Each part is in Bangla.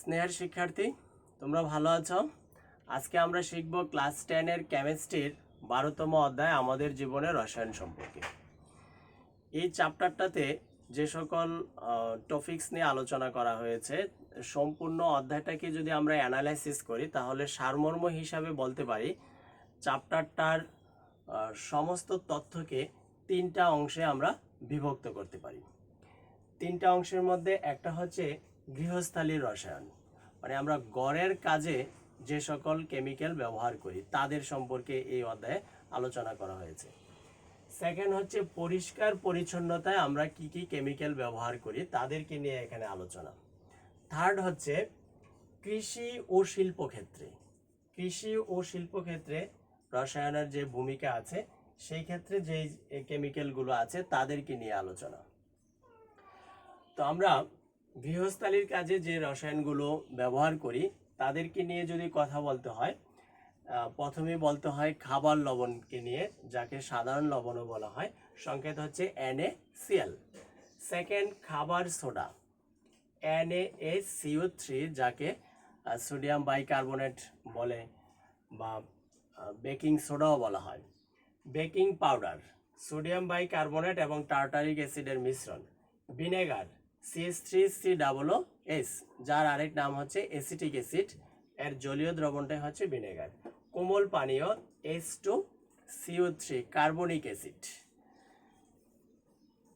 স্নেহের শিক্ষার্থী, তোমরা ভালো আছো? আজকে আমরা শিখব ক্লাস 10 এর কেমিস্ট্রির 12তম অধ্যায় আমাদের জীবনের রসায়ন সম্পর্কে। এই চ্যাপ্টারটাতে যে সকল টপিকস নিয়ে আলোচনা করা হয়েছে, সম্পূর্ণ অধ্যায়টাকে যদি আমরা অ্যানালাইসিস করি তাহলে সারমর্ম হিসাবে বলতে পারি চ্যাপ্টারটার সমস্ত তথ্যকে 3টা অংশে আমরা বিভক্ত করতে পারি। 3টা অংশের মধ্যে একটা হচ্ছে গৃহস্থালির রসায়ন, মানে আমরা গড়ের কাজে যে সকল কেমিক্যাল ব্যবহার করি তাদের সম্পর্কে এই অধ্যায়ে আলোচনা করা হয়েছে। সেকেন্ড হচ্ছে পরিষ্কার পরিচ্ছন্নতায় আমরা কি কি কেমিক্যাল ব্যবহার করি তাদেরকে নিয়ে এখানে আলোচনা। থার্ড হচ্ছে কৃষি ও শিল্পক্ষেত্রে রসায়নের যে ভূমিকা আছে সেই ক্ষেত্রে যে কেমিক্যালগুলো আছে তাদেরকে নিয়ে আলোচনা। তো আমরা গৃহস্থালির কাজে যে রসায়নগুলো ব্যবহার করি তাদেরকে নিয়ে যদি কথা বলতে হয়, প্রথমে বলতে হয় খাবার লবণকে নিয়ে, যাকে সাধারণ লবণও বলা হয়, সংকেত হচ্ছে NaCl। সেকেন্ড খাবার সোডা NaCO3, যাকে সোডিয়াম বাইকার্বনেট বলে বা বেকিং সোডাও বলা হয়। বেকিং পাউডার সোডিয়াম বাইকার্বনেট এবং টার্টারিক অ্যাসিডের মিশ্রণ। ভিনেগার CH3COOS, যার আরেক নাম হচ্ছে অ্যাসিটিক অ্যাসিড, এর জলীয় দ্রবণটাই হচ্ছে ভিনেগার। কোমল পানীয় H2CO3 কার্বনিক অ্যাসিড।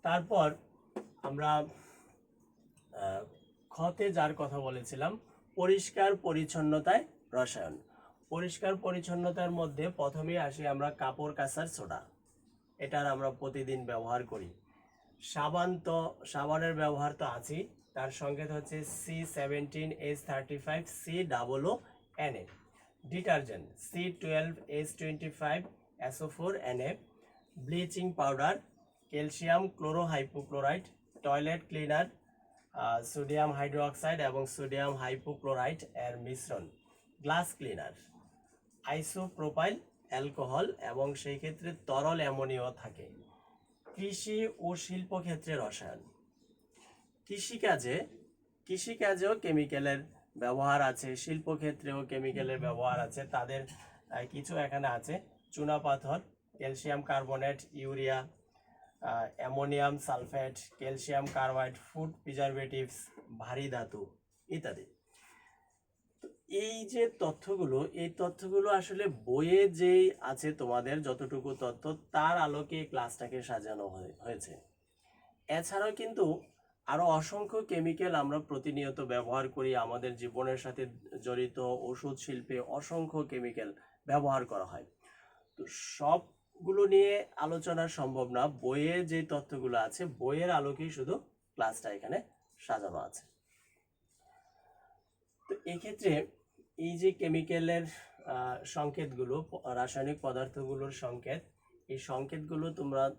তারপর আমরা খতে যার কথা বলেছিলাম, পরিষ্কার পরিচ্ছন্নতায় রসায়ন। পরিষ্কার পরিচ্ছন্নতার মধ্যে প্রথমেই আসি আমরা কাপড় কাচার সোডা, এটার আমরা প্রতিদিন ব্যবহার করি। সাবানের ব্যবহার তো আছেই, তার সংকেত হচ্ছে C17H35COONA। Detergent C12H25SO4Na। Bleaching powder calcium chlorohypochlorite. Toilet cleaner sodium hydroxide এবং সোডিয়াম হাইপোক্লোরাইড এর মিশ্রণ। গ্লাস ক্লিনার আইসোপ্রোপাইল অ্যালকোহল, এবং সেই ক্ষেত্রে তরল অ্যামোনিয়াও থাকে। কৃষি ও শিল্পক্ষেত্রে রসায়ন। কৃষিকাজেও কেমিক্যালের ব্যবহার আছে, শিল্পক্ষেত্রেও কেমিক্যালের ব্যবহার আছে। তাদের কিছু এখানে আছে: চুনাপাথর, calcium carbonate, urea, ammonium sulphate, calcium carbide, food preservatives, ভারী ধাতু ইত্যাদি। এই যে তথ্যগুলো আসলে বইয়ে যেই আছে তোমাদের যতটুকু তথ্য, তার আলোকে ক্লাসটাকে সাজানো হয়েছে। এছাড়াও কিন্তু আরো অসংখ্য কেমিক্যাল আমরা প্রতিনিয়ত ব্যবহার করি, আমাদের জীবনের সাথে জড়িত ওষুধ শিল্পে অসংখ্য কেমিক্যাল ব্যবহার করা হয়। তো সবগুলো নিয়ে আলোচনা সম্ভব না, বইয়ে যে তথ্যগুলো আছে বইয়ের আলোকেই শুধু ক্লাসটা এখানে সাজানো আছে। তো এক্ষেত্রে এই যে কেমিক্যালের সংকেতগুলো, রাসায়নিক পদার্থগুলোর সংকেত, এই সংকেতগুলো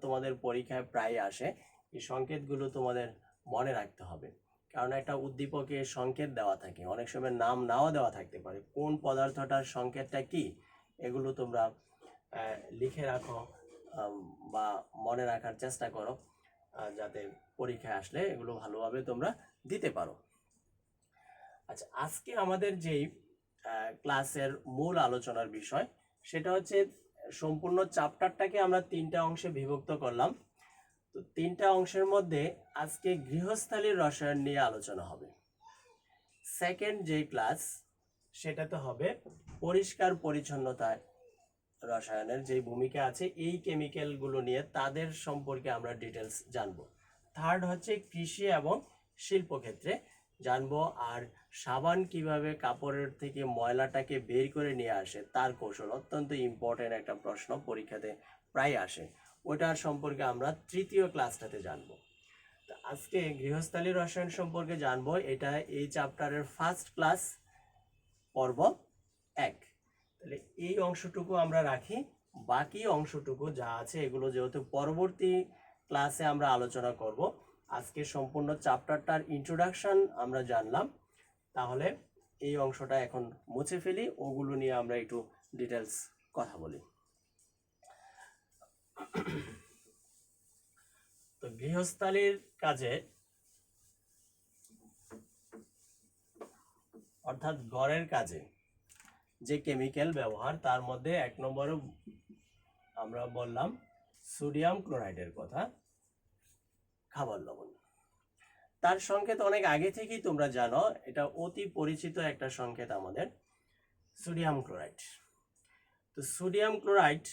তোমাদের পরীক্ষায় প্রায় আসে। এই সংকেতগুলো তোমাদের মনে রাখতে হবে, কারণ একটা উদ্দীপকে সংকেত দেওয়া থাকে, অনেক সময় নাম নাও দেওয়া থাকতে পারে। কোন পদার্থটার সংকেতটা কি, এগুলো তোমরা লিখে রাখো বা মনে রাখার চেষ্টা করো, যাতে পরীক্ষায় আসলে এগুলো ভালোভাবে তোমরা দিতে পারো। আচ্ছা, আজকে আমাদের যেই ক্লাসের মূল আলোচনার বিষয়, সেটা হচ্ছে সম্পূর্ণ চ্যাপ্টারটাকে আমরা 3টা অংশে বিভক্ত করলাম। তো 3টা অংশের মধ্যে আজকে গৃহস্থালির রসায়ন নিয়ে আলোচনা হবে। সেকেন্ড যে ক্লাস, সেটাতে হবে পরিষ্কার পরিচ্ছন্নতায় রসায়নের যে ভূমিকা আছে এই কেমিক্যালগুলো নিয়ে, তাদের সম্পর্কে আমরা ডিটেলস জানবো। থার্ড হচ্ছে কৃষি এবং শিল্পক্ষেত্রে জানবো, আর সাবান কিভাবে কাপড়ের থেকে ময়লাটাকে বের করে নিয়ে আসে তার কৌশল, অত্যন্ত ইম্পর্টেন্ট একটা প্রশ্ন, পরীক্ষাতে প্রায় আসে, ওটার সম্পর্কে আমরা তৃতীয় ক্লাসটাতে জানবো। তো আজকে গৃহস্থালির রসায়ন সম্পর্কে জানবো, এটা এই চ্যাপ্টারের ফার্স্ট ক্লাস, পর্ব 1। তাহলে এই অংশটুকু আমরা রাখি, বাকি অংশটুকু যা আছে এগুলো যেহেতু পরবর্তী ক্লাসে আমরা আলোচনা করব। আজকে সম্পূর্ণ চ্যাপ্টারটার ইন্ট্রোডাকশন আমরা জানলাম, তাহলে এই অংশটা এখন মুছে ফেলি, ওগুলো নিয়ে আমরা একটু ডিটেলস কথা বলি। তো গৃহস্থালির কাজে অর্থাৎ ঘরের কাজে যে কেমিক্যাল ব্যবহার তার মধ্যে 1 নম্বরে আমরা বললাম সোডিয়াম ক্লোরাইডের কথা, খাবার লবণ। তার সংকেত অনেক আগে থেকেই তোমরা জানো, এটা অতি পরিচিত একটা সংকেত আমাদের, সোডিয়াম ক্লোরাইড। তো সোডিয়াম ক্লোরাইড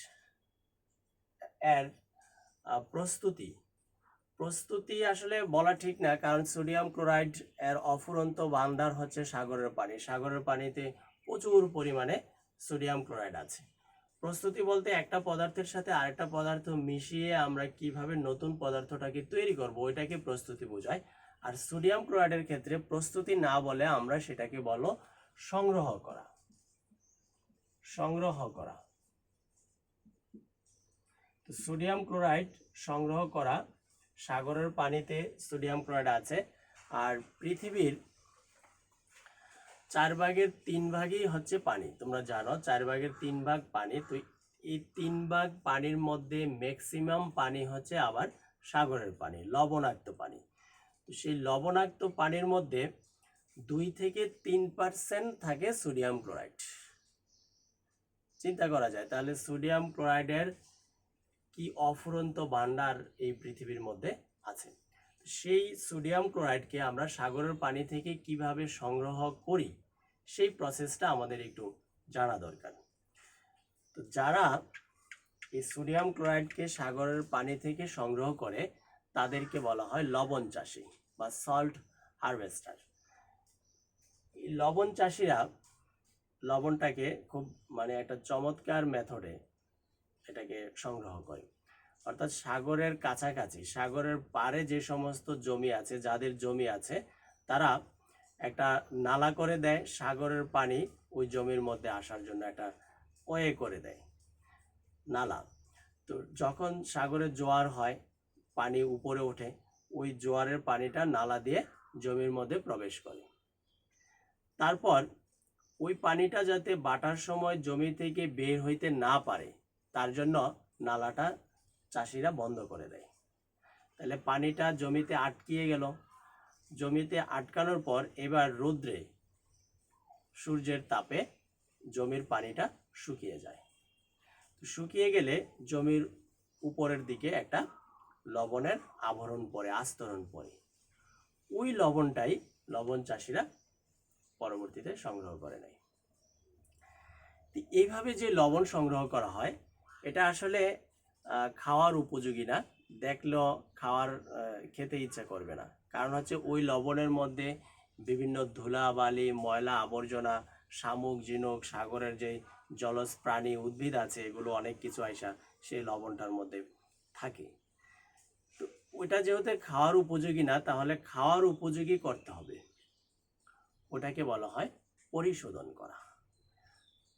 এর প্রস্তুতি আসলে বলা ঠিক না, কারণ সোডিয়াম ক্লোরাইড এর অফুরন্ত ভান্ডার হচ্ছে সাগরের পানি। সাগরের পানিতে প্রচুর পরিমাণে সোডিয়াম ক্লোরাইড আছে। প্রস্তুতি বলতে একটা পদার্থের সাথে আরেকটা পদার্থ মিশিয়ে আমরা কিভাবে নতুন পদার্থটাকে তৈরি করব, ওইটাকে প্রস্তুতি বোঝায়। আর সোডিয়াম ক্লোরাইডের ক্ষেত্রে প্রস্তুতি না বলে আমরা সেটাকে বলো সংগ্রহ করা। তো সোডিয়াম ক্লোরাইড সংগ্রহ করা, সাগরের পানিতে সোডিয়াম ক্লোরাইড আছে। আর পৃথিবীর 4/3 ভাগই হচ্ছে পানি। তোমরা জানো 4/3 ভাগ পানি। তো এই 3 ভাগ পানির মধ্যে ম্যাক্সিমাম পানি হচ্ছে আবার সাগরের পানি, লবণাক্ত পানি। তো সেই লবণাক্ত পানির মধ্যে 2 থেকে 3% থাকে সোডিয়াম ক্লোরাইড। চিন্তা করা যায় তাহলে সোডিয়াম ক্লোরাইডের কি অফুরন্ত ভান্ডার এই পৃথিবীর মধ্যে আছে। সেই সোডিয়াম ক্লোরাইডকে আমরা সাগরের পানি থেকে কিভাবে সংগ্রহ করি সেই প্রসেসটা আমাদের একটু জানা দরকার। তো যারা এই সোডিয়াম ক্লোরাইডকে সাগরের পানি থেকে সংগ্রহ করে তাদেরকে বলা হয় লবণ চাষী বা সল্ট হারভেস্টার। এই লবণ চাষীরা লবণটাকে খুব একটা চমৎকার মেথডে এটাকে সংগ্রহ করে। অর্থাৎ সাগরের কাছাকাছি, সাগরের পাড়ে যে সমস্ত জমি আছে, যাদের জমি আছে, তারা একটা নালা করে দেয়, সাগরের পানি ওই জমির মধ্যে আসার জন্য একটা ওয়ে করে দেয়, নালা। তো যখন সাগরের জোয়ার হয়, পানি উপরে ওঠে, ওই জোয়ারের পানিটা নালা দিয়ে জমির মধ্যে প্রবেশ করে। তারপর ওই পানিটা যাতে বাটার সময় জমি থেকে বের হইতে না পারে তার জন্য নালাটা চাষিরা বন্ধ করে দেয়। তাহলে পানিটা জমিতে আটকিয়ে গেল। জমিতে আটকানোর পর এবার রৌদ্রে, সূর্যের তাপে জমির পানিটা শুকিয়ে যায়। শুকিয়ে গেলে জমির উপরের দিকে একটা লবণের আবরণ পড়ে, আস্তরণ পড়ে। ওই লবণটাই লবণ চাষিরা পরবর্তীতে সংগ্রহ করে নেয়। এইভাবে যে লবণ সংগ্রহ করা হয় এটা আসলে খাওয়ার উপযোগী না, দেখলেও খেতে ইচ্ছা করবে না। কারণ হচ্ছে ওই লবণের মধ্যে বিভিন্ন ধুলাবালি, ময়লা আবর্জনা, শামুক, ঝিনুক, সাগরের যে জলজ প্রাণী, উদ্ভিদ আছে, এগুলো অনেক কিছু আইসা সেই লবণটার মধ্যে থাকে। তো ওইটা যেহেতু খাওয়ার উপযোগী না, তাহলে খাওয়ার উপযোগী করতে হবে, ওটাকে বলা হয় পরিশোধন করা।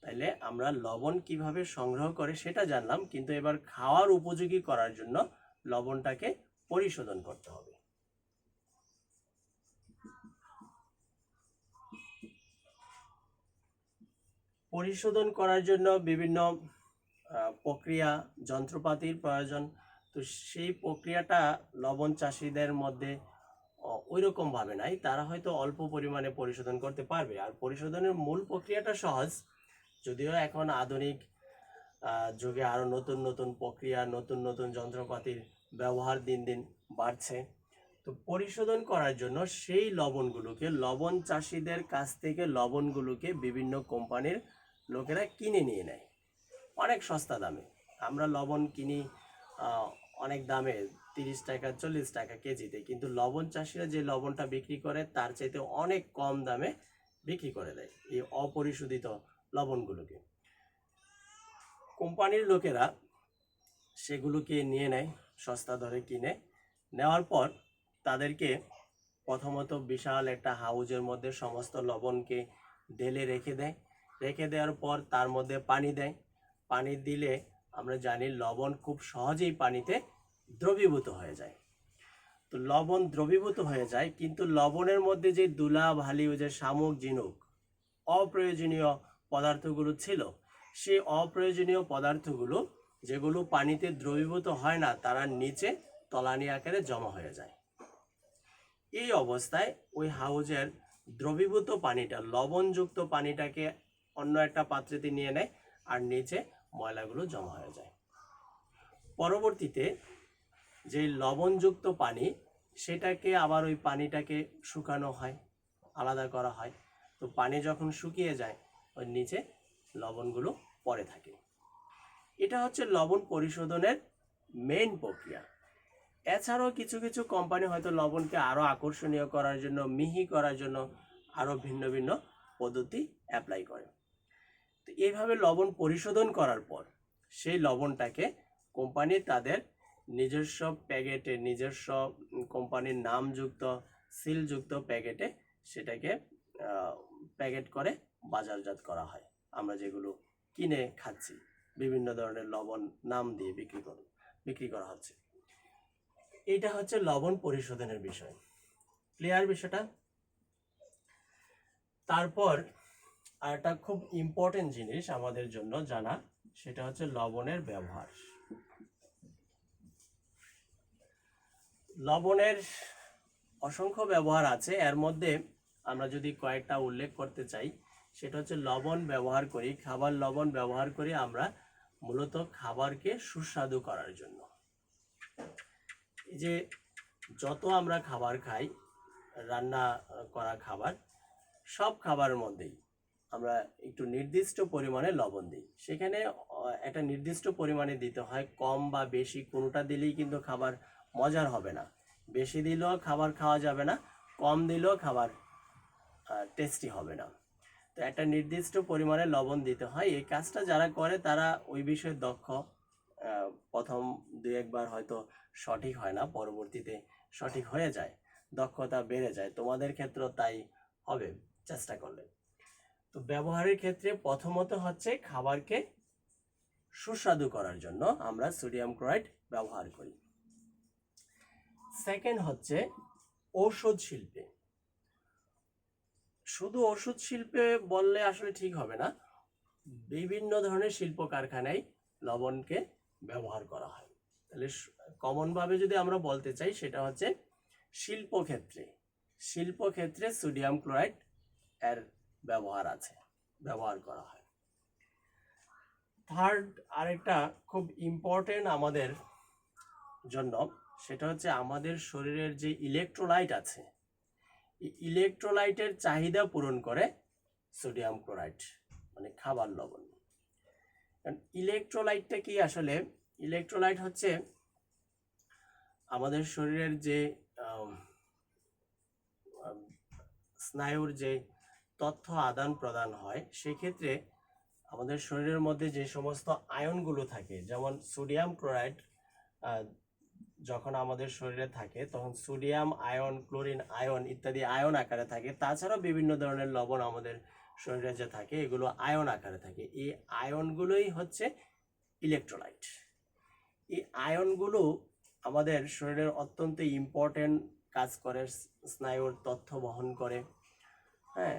তাইলে আমরা লবণ কিভাবে সংগ্রহ করে সেটা জানলাম, কিন্তু এবার খাওয়ার উপযোগী করার জন্য লবণটাকে পরিশোধন করতে হবে। পরিশোধন করার জন্য বিভিন্ন প্রক্রিয়া, যন্ত্রপাতির প্রয়োজন। তো সেই প্রক্রিয়াটা লবণ চাষিদের মধ্যে ওই রকম ভাবে নাই, তারা হয়তো অল্প পরিমাণে পরিশোধন করতে পারবে। আর পরিশোধনের মূল প্রক্রিয়াটা সহজ, যদিও এখন আধুনিক যুগে আরো নতুন নতুন প্রক্রিয়া, নতুন নতুন যন্ত্রপাতির ব্যবহার দিন দিন বাড়ছে। তো পরিশোধন করার জন্য সেই লবণগুলোকে, লবণ চাষিদের কাছ থেকে লবণগুলোকে বিভিন্ন কোম্পানির লোকেরা কিনে নিয়ে নেয় অনেক সস্তা দামে। আমরা লবণ কিনি অনেক দামে, 30 টাকা 40 টাকা কেজিতে, কিন্তু লবণ চাষিরা যে লবণটা বিক্রি করে তার চাইতে অনেক কম দামে বিক্রি করে দেয় এই অপরিশোধিত লবণগুলোকে। কোম্পানির লোকেরা সেগুলোকে নিয়ে নেয়, সস্তা দরে কিনে নেওয়ার পর তাদেরকে প্রথমত বিশাল একটা হাউজের মধ্যে সমস্ত লবণকে ঢেলে রেখে দেয়। রেখে দেওয়ার পর তার মধ্যে পানি দেয়। পানি দিলে আমরা জানি লবণ খুব সহজেই পানিতে দ্রবীভূত হয়ে যায়। তো লবণ দ্রবীভূত হয়ে যায়, কিন্তু লবণের মধ্যে যে ধুলা বালি, যে শামুক, ঝিনুক, অপ্রয়োজনীয় পদার্থগুলো ছিল, সেই অপ্রয়োজনীয় পদার্থগুলো যেগুলো পানিতে দ্রবীভূত হয় না, তারা নিচে তলানি আকারে জমা হয়ে যায়। এই অবস্থায় ওই হাউজের দ্রবীভূত পানিটা, লবণযুক্ত পানিটাকে অন্য একটা পাত্রেতে নিয়ে নেয় আর নিচে ময়লাগুলো জমা হয়ে যায়। পরবর্তীতে যে লবণযুক্ত পানি, সেটাকে আবার ওই পানিটাকে শুকানো হয়, আলাদা করা হয়। তো পানি যখন শুকিয়ে যায়, ওই নিচে লবণগুলো পড়ে থাকে। এটা হচ্ছে লবণ পরিশোধনের মেইন প্রক্রিয়া। এছাড়াও কিছু কিছু কোম্পানি হয়তো লবণকে আরও আকর্ষণীয় করার জন্য, মিহি করার জন্য আরও ভিন্ন ভিন্ন পদ্ধতি অ্যাপ্লাই করে। তো এইভাবে লবণ পরিশোধন করার পর সেই লবণটাকে কোম্পানি তাদের নিজস্ব প্যাকেটে, নিজস্ব কোম্পানির নামযুক্ত সিলযুক্ত প্যাকেটে সেটাকে প্যাকেট করে বাজারজাত করা হয়। আমরা যেগুলো কিনে খাচ্ছি, বিভিন্ন ধরনের লবণ নাম দিয়ে বিক্রি করা হচ্ছে। এইটা হচ্ছে লবণ পরিশোধনের বিষয়। ক্লিয়ার বিষয়টা? তারপর আর একটা খুব ইম্পর্টেন্ট জিনিস আমাদের জন্য জানা, সেটা হচ্ছে লবণের ব্যবহার। লবণের অসংখ্য ব্যবহার আছে, এর মধ্যে আমরা যদি কয়েকটা উল্লেখ করতে চাই, সেটা হচ্ছে লবণ ব্যবহার করি, খাবার লবণ ব্যবহার করি আমরা মূলত খাবারকে সুস্বাদু করার জন্য। এই যে যত আমরা খাবার খাই, রান্না করা খাবার, সব খাবারের মধ্যেই আমরা একটু নির্দিষ্ট পরিমাণে লবণ দিই। সেখানে একটা নির্দিষ্ট পরিমাণে দিতে হয়, কম বা বেশি কোনোটা দিলেই কিন্তু খাবার মজার হবে না। বেশি দিলেও খাবার খাওয়া যাবে না, কম দিলেও খাবার টেস্টি হবে না। তো একটা নির্দিষ্ট পরিমাণে লবণ দিতে হয়। এই কাজটা যারা করে তারা ওই বিষয়ে দক্ষ। প্রথম দু একবার হয়তো সঠিক হয় না, পরবর্তীতে সঠিক হয়ে যায়, দক্ষতা বেড়ে যায়। তোমাদের ক্ষেত্রেও তাই হবে চেষ্টা করলে। তো ব্যবহারের ক্ষেত্রে প্রথমত হচ্ছে খাবারকে সুস্বাদু করার জন্য আমরা সোডিয়াম ক্লোরাইড ব্যবহার করি। সেকেন্ড হচ্ছে ঔষধ শিল্পে। শুধু ওষুধ শিল্পে বললে আসলে ঠিক হবে না, বিভিন্ন ধরনের শিল্প কারখানায় লবণকে ব্যবহার করা হয়। তাহলে কমনভাবে যদি আমরা বলতে চাই, সেটা হচ্ছে শিল্পক্ষেত্রে সোডিয়াম ক্লোরাইড এর ব্যবহার করা হয়। থার্ড আরেকটা খুব ইম্পর্টেন্ট আমাদের জন্য, সেটা হচ্ছে আমাদের শরীরের যে ইলেকট্রোলাইট আছে, এই ইলেকট্রোলাইটের চাহিদা পূরণ করে সোডিয়াম ক্লোরাইড, মানে খাবার লবণ। কারণ ইলেকট্রোলাইটটা কি আসলে? ইলেকট্রোলাইট হচ্ছে আমাদের শরীরের যে স্নায়ুর যে তথ্য আদান প্রদান হয়, সেক্ষেত্রে আমাদের শরীরের মধ্যে যে সমস্ত আয়নগুলো থাকে, যেমন সোডিয়াম ক্লোরাইড যখন আমাদের শরীরে থাকে তখন সোডিয়াম আয়ন, ক্লোরিন আয়ন ইত্যাদি আয়ন আকারে থাকে। তাছাড়াও বিভিন্ন ধরনের লবণ আমাদের শরীরে যে থাকে, এগুলো আয়ন আকারে থাকে। এই আয়নগুলোই হচ্ছে ইলেকট্রোলাইট। এই আয়নগুলো আমাদের শরীরের অত্যন্ত ইম্পর্টেন্ট কাজ করে, স্নায়ুর তথ্য বহন করে। হ্যাঁ,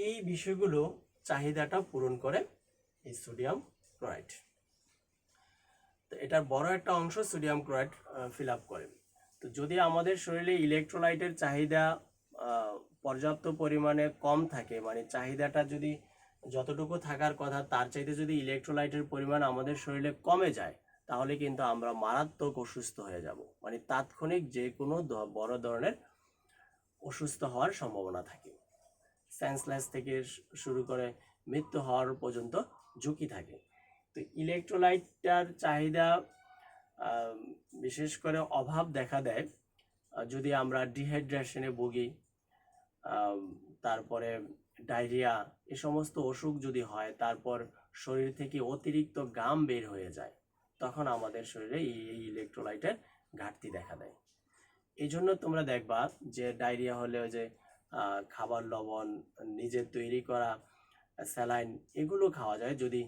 এই বিষয়গুলো চাহিদাটা পূরণ করে এই সোডিয়াম ক্লোরাইড। তো এটার বড় একটা অংশ সোডিয়াম ক্লোরাইড ফিল আপ করে। তো যদি আমাদের শরীরে ইলেকট্রোলাইটের চাহিদা পর্যাপ্ত পরিমাণে কম থাকে, মানে চাহিদাটা যদি যতটুকু থাকার কথা তার চাইতে যদি ইলেকট্রোলাইটের পরিমাণ আমাদের শরীরে কমে যায়, তাহলে কিন্তু আমরা মারাত্মক অসুস্থ হয়ে যাব। মানে তাৎক্ষণিক যে কোনো বড় ধরনের অসুস্থ হওয়ার সম্ভাবনা থাকে। সেন্সলেস থেকে শুরু করে মৃত্যু হওয়ার পর্যন্ত ঝুঁকি থাকে। তো ইলেকট্রোলাইটটার চাহিদা বিশেষ করে অভাব দেখা দেয় যদি আমরা ডিহাইড্রেশনে ভুগি, তারপরে ডায়রিয়া, এ সমস্ত অসুখ যদি হয়, তারপর শরীর থেকে অতিরিক্ত ঘাম বের হয়ে যায়, তখন আমাদের শরীরে এই ইলেকট্রোলাইটের ঘাটতি দেখা দেয়। এই জন্য তোমরা দেখবা যে ডায়রিয়া হলে যে খাবার লবণ, নিজের তৈরি করা স্যালাইন, এগুলো খাওয়া যায়। যদি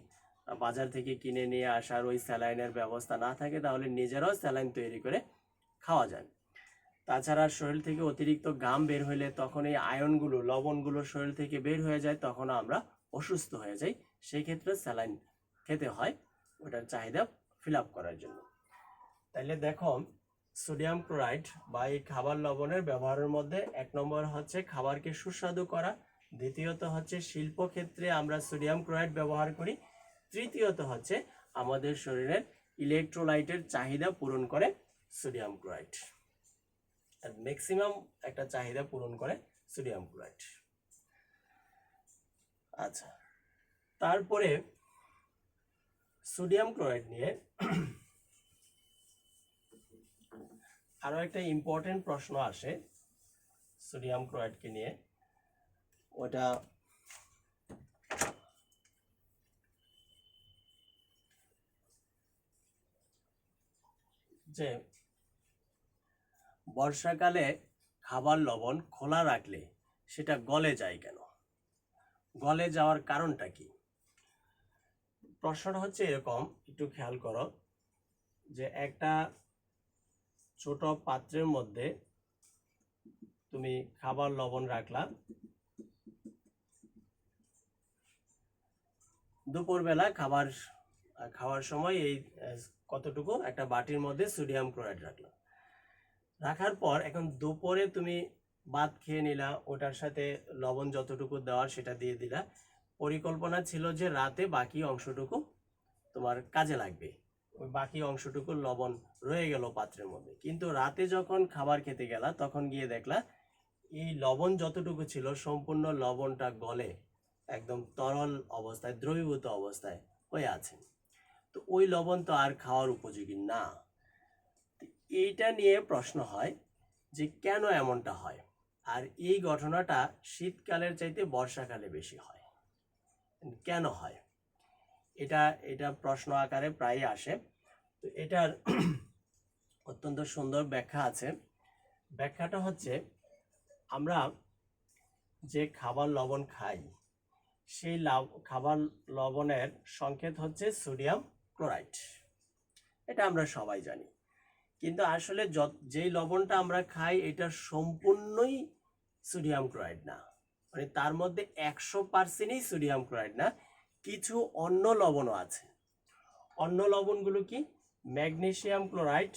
বাজার থেকে কিনে নিয়ে আসার ওই স্যালাইনের ব্যবস্থা না থাকে, তাহলে নিজেরাও স্যালাইন তৈরি করে খাওয়া যায়। তাছাড়া শরীর থেকে অতিরিক্ত ঘাম বের হইলে তখন এই আয়নগুলো, লবণগুলো শরীর থেকে বের হয়ে যায়, তখন আমরা অসুস্থ হয়ে যাই। সেই ক্ষেত্রে স্যালাইন খেতে হয় ওটার চাহিদা ফিল আপ করার জন্য। তাইলে দেখো, সোডিয়াম ক্লোরাইড বা এই খাবার লবণের ব্যবহারের মধ্যে 1 নম্বর হচ্ছে খাবারকে সুস্বাদু করা, দ্বিতীয়ত হচ্ছে শিল্পক্ষেত্রে আমরা সোডিয়াম ক্লোরাইড ব্যবহার করি, তৃতীয়ত হচ্ছে আমাদের শরীরের ইলেকট্রোলাইটের চাহিদা পূরণ করে সোডিয়াম ক্লোরাইড, আর ম্যাক্সিমাম একটা চাহিদা পূরণ করে সোডিয়াম ক্লোরাইড। আচ্ছা, তারপরে সোডিয়াম ক্লোরাইড নিয়ে আরো একটা ইম্পর্টেন্ট প্রশ্ন আসে সোডিয়াম ক্লোরাইডকে নিয়ে, ওটা যে বর্ষাকালে খাবার লবণ খোলা রাখলে সেটা গলে যায় কেন, গলে যাওয়ার কারণটা কি? প্রশ্নটা হচ্ছে এরকম, একটু খেয়াল করো যে একটা ছোট পাত্রের মধ্যে তুমি খাবার লবণ রাখলা, দুপুরবেলা খাওয়ার সময় এই কতটুকু একটা বাটির মধ্যে সোডিয়াম ক্লোরাইড রাখলাম, রাখার পর এখন দুপুরে তুমি ভাত খেয়ে নিলা, ওটার সাথে লবণ যতটুকু দেওয়ার সেটা দিয়ে দিলা, পরিকল্পনা ছিল যে রাতে বাকি অংশটুকু তোমার কাজে লাগবে, ওই বাকি অংশটুকু লবণ রয়ে গেল পাত্রের মধ্যে, কিন্তু রাতে যখন খাবার খেতে গেলা তখন গিয়ে দেখলা এই লবণ যতটুকু ছিল সম্পূর্ণ লবণটা গলে একদম তরল অবস্থায়, দ্রবীভূত অবস্থায় হয়ে আছে, তো ওই লবণ তো আর খাওয়ার উপযোগী না। এইটা নিয়ে প্রশ্ন হয় যে কেন এমনটা হয়, আর এই ঘটনাটা শীতকালের চাইতে বর্ষাকালে বেশি হয়, কেন হয়? এটা এটা প্রশ্ন আকারে প্রায় আসে, তো এটার অত্যন্ত সুন্দর ব্যাখ্যা আছে। ব্যাখ্যাটা হচ্ছে আমরা যে খাবার লবণ খাই সেই খাবার লবণের সংকেত হচ্ছে সোডিয়াম ক্লোরাইড, এটা আমরা সবাই জানি, কিন্তু আসলে যেই লবণটা আমরা খাই এটা সম্পূর্ণই সোডিয়াম ক্লোরাইড না, মানে তার মধ্যে 100%ই সোডিয়াম ক্লোরাইড না, কিছু অন্য লবণও আছে। অন্য লবণগুলো কি? ম্যাগনেসিয়াম ক্লোরাইড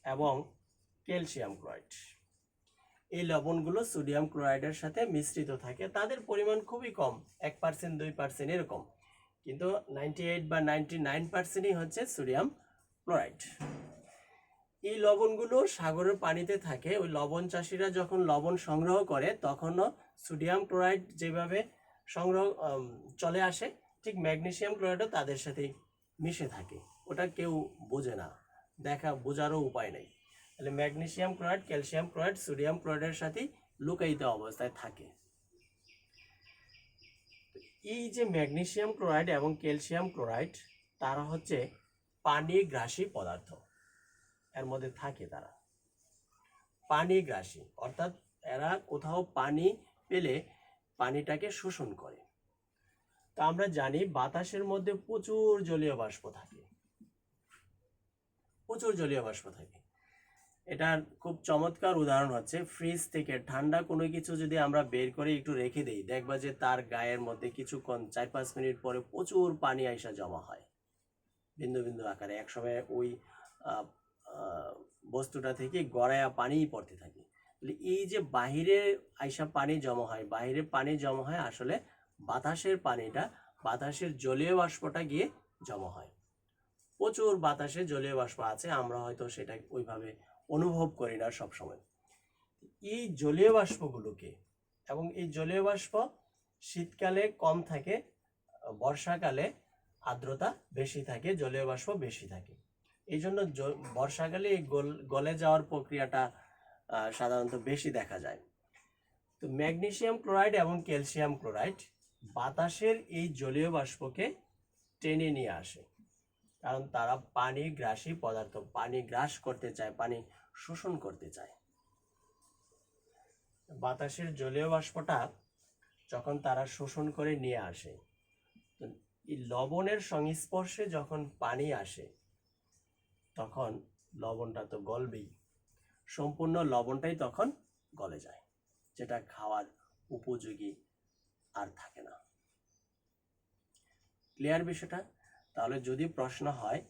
এবং ক্যালসিয়াম ক্লোরাইড। এই লবণগুলো সোডিয়াম ক্লোরাইডের সাথে মিশ্রিত থাকে, তাদের পরিমাণ খুবই কম, 1% 2% এরকম, কিন্তু 98 বা 99%ই হচ্ছে সোডিয়াম ক্লোরাইড। এই লবণগুলো সাগরের পানিতে থাকে, ওই লবণ চাষিরা যখন লবণ সংগ্রহ করে তখনও সোডিয়াম ক্লোরাইড যেভাবে চলে আসে, ঠিক ম্যাগনেসিয়াম ক্লোরাইডও তাদের সাথে মিশে থাকে, ওটা কেউ বোঝে না, বোঝারও উপায় নেই। তাহলে magnesium chloride, calcium chloride sodium ক্লোরাইডের সাথে লুকায়িত অবস্থায় থাকে। এই যে ম্যাগনেসিয়াম ক্লোরাইড এবং ক্যালসিয়াম ক্লোরাইড তারা হচ্ছে পানিগ্রাসী পদার্থ, এর মধ্যে থাকে তারা পানিগ্রাসী, অর্থাৎ এরা কোথাও পানি পেলে পানিটাকে শোষণ করে। তো আমরা জানি বাতাসের মধ্যে প্রচুর জলীয় বাষ্প থাকে, প্রচুর জলীয় বাষ্প থাকে। এটার খুব চমৎকার উদাহরণ হচ্ছে ফ্রিজ থেকে ঠান্ডা কোনো কিছু যদি আমরা বের করে একটু রেখে দেই, দেখবা যে তার গায়ের মধ্যে কিছুক্ষণ 4-5 মিনিট পরে প্রচুর পানি আইসা জমা হয় বিন্দু বিন্দু আকারে, একসময় ওই বস্তুটা থেকে গড়ায়া পানিই পড়তে থাকে। এই যে বাহিরে আইসা পানি জমা হয়, বাহিরে পানি জমা হয় আসলে বাতাসের পানিটা, বাতাসের জলীয় বাষ্পটা গিয়ে জমা হয়। প্রচুর বাতাসে জলীয় বাষ্প আছে, আমরা হয়তো সেটা ওইভাবে অনুভব করি না সবসময়। এই জলীয় বাষ্পগুলোকে, এবং এই জলীয় বাষ্প শীতকালে কম থাকে, বর্ষাকালে আর্দ্রতা বেশি থাকে, জলীয় বাষ্প বেশি থাকে, এই জন্য বর্ষাকালে এই গলে যাওয়ার প্রক্রিয়াটা সাধারণত বেশি দেখা যায়। তো ম্যাগনেসিয়াম ক্লোরাইড এবং ক্যালসিয়াম ক্লোরাইড বাতাসের এই জলীয় বাষ্পকে টেনে নিয়ে আসে, কারণ তারা পানি গ্রাসী পদার্থ, পানি গ্রাস করতে চায়, পানি শোষণ করতে চায়। বাতাসের জলীয় বাষ্পটা যখন তারা শোষণ করে নিয়ে আসে, এই লবণের সংস্পর্শে যখন পানি আসে তখন লবণটা তো গলবেই, সম্পূর্ণ লবণটাই তখন গলে যায়, যেটা খাওয়ার উপযোগী আর থাকে না। ক্লিয়ার বিষয়টা? তাহলে যদি প্রশ্ন হয়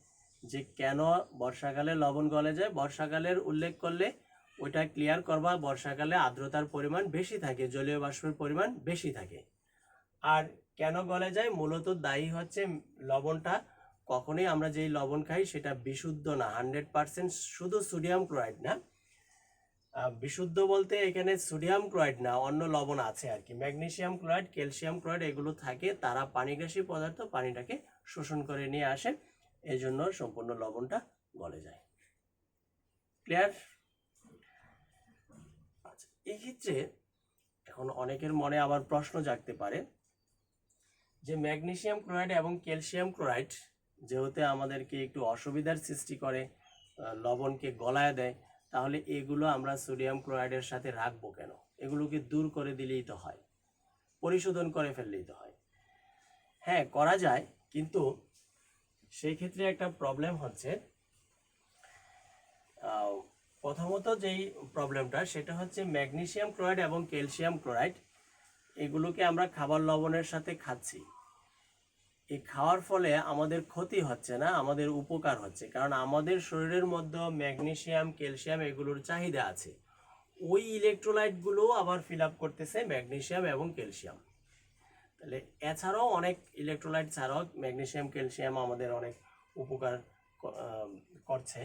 যে কেন বর্ষাকালে লবণ গলে যায়, বর্ষাকালের উল্লেখ করলে ওইটা ক্লিয়ার করবা। বর্ষাকালে আর্দ্রতার পরিমাণ বেশি থাকে, জলীয় বাষ্পের পরিমাণ বেশি থাকে। আর কেন গলে যায়, মূলত দায়ী হচ্ছে লবণটা কখনোই আমরা যেই লবণ খাই সেটা বিশুদ্ধ না, 100% শুধু সোডিয়াম ক্লোরাইড না। বিশুদ্ধ বলতে এখানে সোডিয়াম ক্লোরাইড না, অন্য লবণ আছে আর কি, ম্যাগনেসিয়াম ক্লোরাইড, ক্যালসিয়াম ক্লোরাইড এগুলো থাকে। তারা পানিগ্রাসী পদার্থ, পানিটাকে শোষণ করে নিয়ে আসে, এই জন্য সম্পূর্ণ লবণটা গলে যায়। ক্লিয়ার? আচ্ছা, এই ক্ষেত্রে এখন অনেকের মনে আবার প্রশ্ন জাগতে পারে যে ম্যাগনেসিয়াম ক্লোরাইড এবং ক্যালসিয়াম ক্লোরাইড যেহেতু আমাদেরকে একটু অসুবিধার সৃষ্টি করে, লবণকে গলায় দেয়, তাহলে এগুলো আমরা সোডিয়াম ক্লোরাইডের সাথে রাখবো কেন? এগুলোকে দূর করে দিলেই তো হয়, পরিশোধন করে ফেললেই তো হয়। হ্যাঁ, করা যায়, কিন্তু সেই ক্ষেত্রে একটা প্রবলেম হচ্ছে। প্রথমত যেই প্রবলেমটা সেটা হচ্ছে ম্যাগনেসিয়াম ক্লোরাইড এবং ক্যালসিয়াম ক্লোরাইড এগুলোকে আমরা খাবার লবণের সাথে খাচ্ছি। এই খাওয়ার ফলে আমাদের ক্ষতি হচ্ছে না, আমাদের উপকার হচ্ছে, কারণ আমাদের শরীরের মধ্যে ম্যাগনেসিয়াম, ক্যালসিয়াম এগুলোর চাহিদা আছে। ওই ইলেকট্রোলাইটগুলো আবার ফিল আপ করতেছে ম্যাগনেসিয়াম এবং ক্যালসিয়াম। তাহলে এছাড়াও অনেক ইলেকট্রোলাইট ছাড়াও ম্যাগনেসিয়াম, ক্যালসিয়াম আমাদের অনেক উপকার করছে।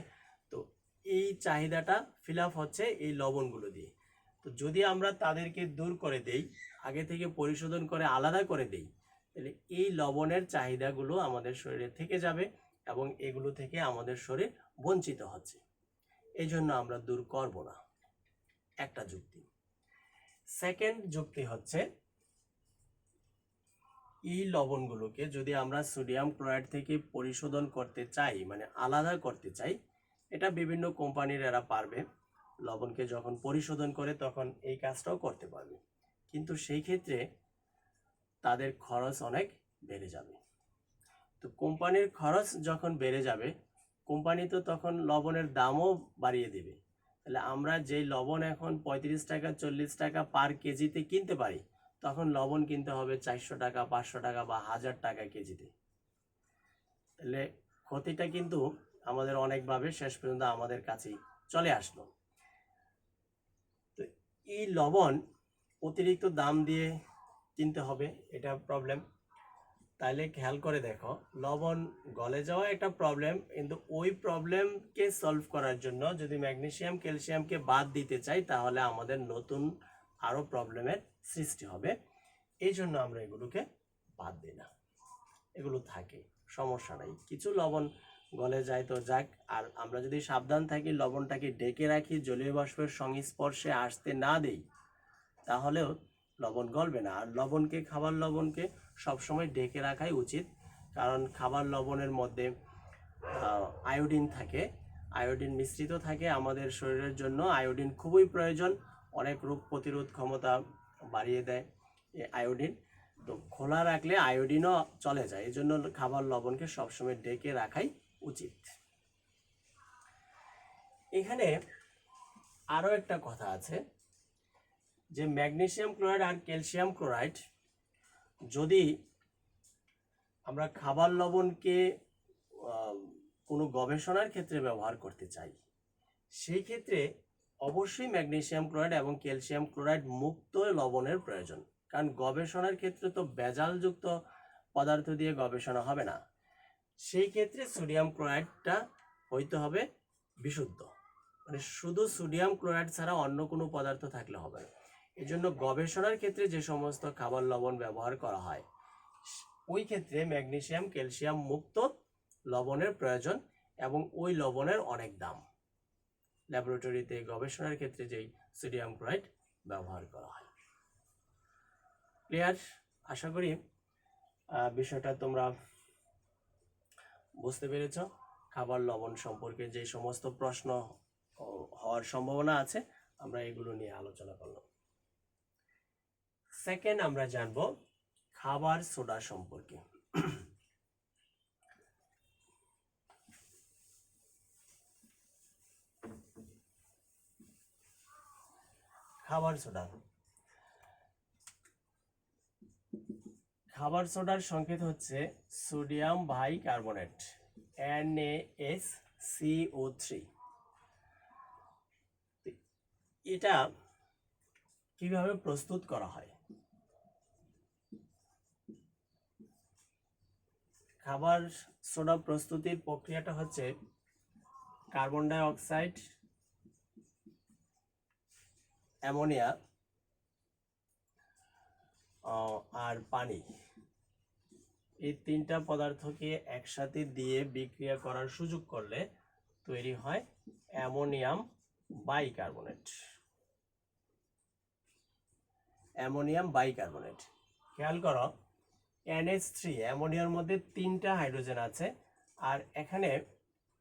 তো এই চাহিদাটা ফিল আপ হচ্ছে এই লবণগুলো দিয়ে। তো যদি আমরা তাদেরকে দূর করে দেই, আগে থেকে পরিশোধন করে আলাদা করে দেই, তাহলে এই লবণের চাহিদাগুলো আমাদের শরীরে থেকে যাবে এবং এগুলো থেকে আমাদের শরীর বঞ্চিত হচ্ছে। এই জন্য আমরা দূর করব না, একটা যুক্তি। সেকেন্ড যুক্তি হচ্ছে এই লবণগুলোকে যদি আমরা সোডিয়াম ক্লোরাইড থেকে পরিশোধন করতে চাই, মানে আলাদা করতে চাই, এটা বিভিন্ন কোম্পানির এরা পারবে। লবণকে যখন পরিশোধন করে তখন এই কাজটাও করতে পারবে, কিন্তু সেই ক্ষেত্রে তাদের খরচ অনেক বেড়ে যাবে। তো কোম্পানির খরচ যখন বেড়ে যাবে, কোম্পানি তো তখন লবণের দামও বাড়িয়ে দেবে। তাহলে আমরা যেই লবণ এখন 35 টাকা 40 টাকা পার কেজিতে কিনতে পারি, তখন লবণ কিনতে হবে 400 টাকা, 500 টাকা বা 1000 টাকা কেজিতে। তাহলে ক্ষতিটা কিন্তু আমাদের অনেকভাবে শেষ পর্যন্ত আমাদের কাছেই চলে আসলো। তো এই লবণ অতিরিক্ত দাম দিয়ে কিনতে হবে, এটা প্রবলেম। তাইলে খেয়াল করে দেখো, লবণ গলে যাওয়া একটা প্রবলেম, কিন্তু ওই প্রবলেমকে সলভ করার জন্য যদি ম্যাগনেসিয়াম, ক্যালসিয়ামকে বাদ দিতে চাই, তাহলে আমাদের নতুন আরও প্রবলেমের সৃষ্টি হবে। এই জন্য আমরা এগুলোকে বাদ দিই না, এগুলো থাকে, সমস্যা নাই। কিছু লবণ গলে যায় তো যাক, আর আমরা যদি সাবধান থাকি, লবণটাকে ডেকে রাখি, জলীয় বাষ্পের সংস্পর্শে আসতে না দেই, তাহলেও লবণ গলবে না। আর লবণকে, খাবার লবণকে সবসময় ডেকে রাখাই উচিত, কারণ খাবার লবণের মধ্যে আয়োডিন থাকে, আয়োডিন মিশ্রিত থাকে। আমাদের শরীরের জন্য আয়োডিন খুবই প্রয়োজন, অনেক রোগ প্রতিরোধ ক্ষমতা বাড়িয়ে দেয় এই আয়োডিন। তো খোলা রাখলে আয়োডিনও চলে যায়, এই জন্য খাবার লবণকে সবসময় ডেকে রাখাই উচিত। এখানে আরও একটা কথা আছে যে ম্যাগনেসিয়াম ক্লোরাইড আর ক্যালসিয়াম ক্লোরাইড যদি আমরা খাবার লবণকে কোনো গবেষণার ক্ষেত্রে ব্যবহার করতে চাই, সেই ক্ষেত্রে অবশ্যই ম্যাগনেসিয়াম ক্লোরাইড এবং ক্যালসিয়াম ক্লোরাইড মুক্ত লবণের প্রয়োজন, কারণ গবেষণার ক্ষেত্রে তো ভেজালযুক্ত পদার্থ দিয়ে গবেষণা হবে না। সেই ক্ষেত্রে সোডিয়াম ক্লোরাইডটা হইতে হবে বিশুদ্ধ, মানে শুধু সোডিয়াম ক্লোরাইড ছাড়া অন্য কোনো পদার্থ থাকলে হবে না। এই জন্য গবেষণার ক্ষেত্রে যে সমস্ত খাবার লবণ ব্যবহার করা হয়, ওই ক্ষেত্রে ম্যাগনেসিয়াম, ক্যালসিয়াম মুক্ত লবণের প্রয়োজন, এবং ওই লবণের অনেক দাম। ল্যাবরেটরিতে গবেষণার ক্ষেত্রে যেই সোডিয়াম ক্লোরাইড ব্যবহার করা হয়। ক্লিয়ার? আশা করি বিষয়টা তোমরা বুঝতে পেরেছ। খাবার লবণ সম্পর্কে যে সমস্ত প্রশ্ন হওয়ার সম্ভাবনা আছে, আমরা এগুলো নিয়ে আলোচনা করলাম। সেকেন্ড, আমরা জানব খাবার সোডা সম্পর্কে। খাবার সোডা, খাবার সোডার সংকেত হচ্ছে সোডিয়াম বাইকার্বনেট, NaSCO3। এটা কিভাবে প্রস্তুত করা হয়? খাবার সোডা প্রস্তুতির প্রক্রিয়াটা হচ্ছে কার্বন ডাই অক্সাইড, অ্যামোনিয়া আর পানি, এই তিনটা পদার্থকে একসাথে দিয়ে বিক্রিয়া করার সুযোগ করলে তৈরি হয় অ্যামোনিয়াম বাইকার্বনেট। অ্যামোনিয়াম বাইকার্বনেট, খেয়াল করো NH3 অ্যামোনিয়ার মধ্যে 3টা হাইড্রোজেন আছে, আর এখানে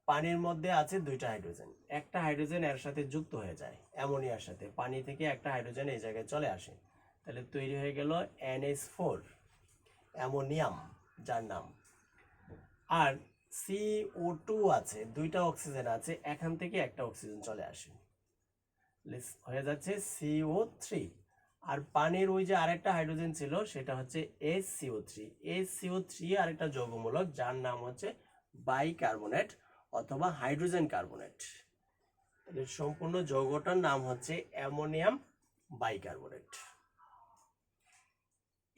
পানির মধ্যে আছে 2টা হাইড্রোজেন। একটা হাইড্রোজেন এর সাথে যুক্ত হয়ে যায় অ্যামোনিয়ার সাথে, পানি থেকে একটা হাইড্রোজেন এই জায়গায় চলে আসে, তাহলে তৈরি হয়ে গেল NH4 অ্যামোনিয়াম, যার নাম। আর CO2 আছে, 2টা অক্সিজেন আছে, এখান থেকে একটা অক্সিজেন চলে আসে, হয়ে যাচ্ছে CO3। আর পানির ওই যে আরেকটা হাইড্রোজেন ছিল সেটা হচ্ছে HCO3। HCO3 আরেকটা যৌগমূলক যার নাম হচ্ছে বাইকার্বনেট অথবা হাইড্রোজেন কার্বনেট। এর সম্পূর্ণ যৌগটার নাম হচ্ছে অ্যামোনিয়াম বাইকার্বনেট।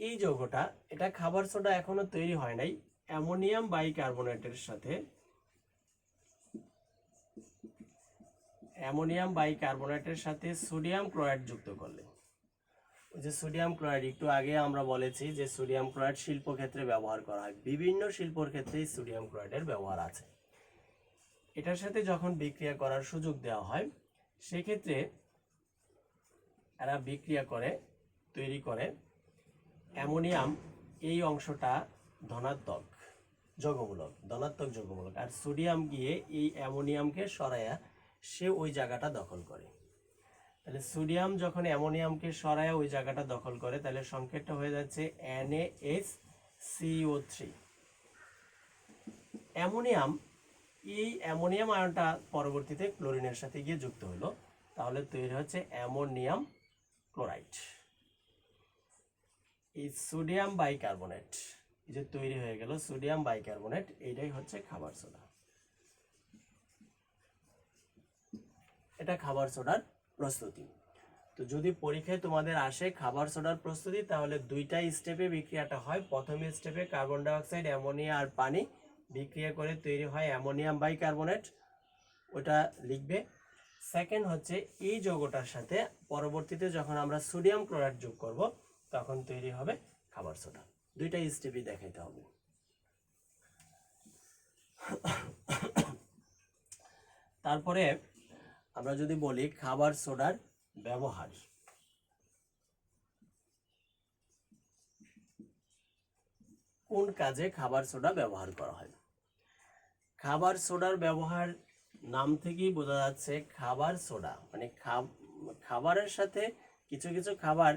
এই যৌগটা, এটা খাবার সোডা এখনো তৈরি হয় নাই। অ্যামোনিয়াম বাইকার্বনেটের সাথে সোডিয়াম ক্লোরাইড যুক্ত করলে, ওই যে সোডিয়াম ক্লোরাইড একটু আগে আমরা বলেছি যে সোডিয়াম ক্লোরাইড শিল্পক্ষেত্রে ব্যবহার করা হয়, বিভিন্ন শিল্পর ক্ষেত্রেই সোডিয়াম ক্লোরাইডের ব্যবহার আছে। এটার সাথে যখন বিক্রিয়া করার সুযোগ দেওয়া হয়, সেক্ষেত্রে এরা বিক্রিয়া করে তৈরি করে অ্যামোনিয়াম, এই অংশটা ধনাত্মক যৌগমূলক, আর সোডিয়াম গিয়ে এই অ্যামোনিয়ামকে সরায়া সে ওই জায়গাটা দখল করে। তাহলে সোডিয়াম যখন অ্যামোনিয়ামকে সরায়া ওই জায়গাটা দখল করে, তাহলে সংকেতটা হয়ে যাচ্ছে NaSCO3। অ্যামোনিয়াম, এই অ্যামোনিয়াম আয়নটা পরবর্তীতে ক্লোরিনের সাথে গিয়ে যুক্ত হলো, তাহলে তৈরি হচ্ছে অ্যামোনিয়াম ক্লোরাইড। এই সোডিয়াম বাইকার্বনেট, এই যে তৈরি হয়ে গেল সোডিয়াম বাইকার্বনেট, এইটাই হচ্ছে খাবার সোডা। এটা খাবার সোডার প্রস্তুতি। তো যদি পরীক্ষায় তোমাদের আসে খাবার সোডার প্রস্তুতি, তাহলে 2টা স্টেপে বিক্রিয়াটা হয়। প্রথম স্টেপে কার্বন ডাই অক্সাইড, অ্যামোনিয়া আর পানি বিক্রিয়া করে তৈরি হয় অ্যামোনিয়াম বাইকার্বনেট, ওটা লিখবে। সেকেন্ড হচ্ছে এই যৌগটার সাথে পরবর্তীতে যখন আমরা সোডিয়াম ক্লোরাইড যোগ করব, তখন তৈরি হবে খাবার সোডা। 2টা স্টেপই দেখাইতে হবে। তারপরে আমরা যদি বলি খাবার সোডার ব্যবহার, কোন কাজে খাবার সোডা ব্যবহার করা হয়? খাবার সোডার ব্যবহার নাম থেকেই বোঝা যাচ্ছে, খাবার সোডা মানে খাবারের সাথে কিছু কিছু খাবার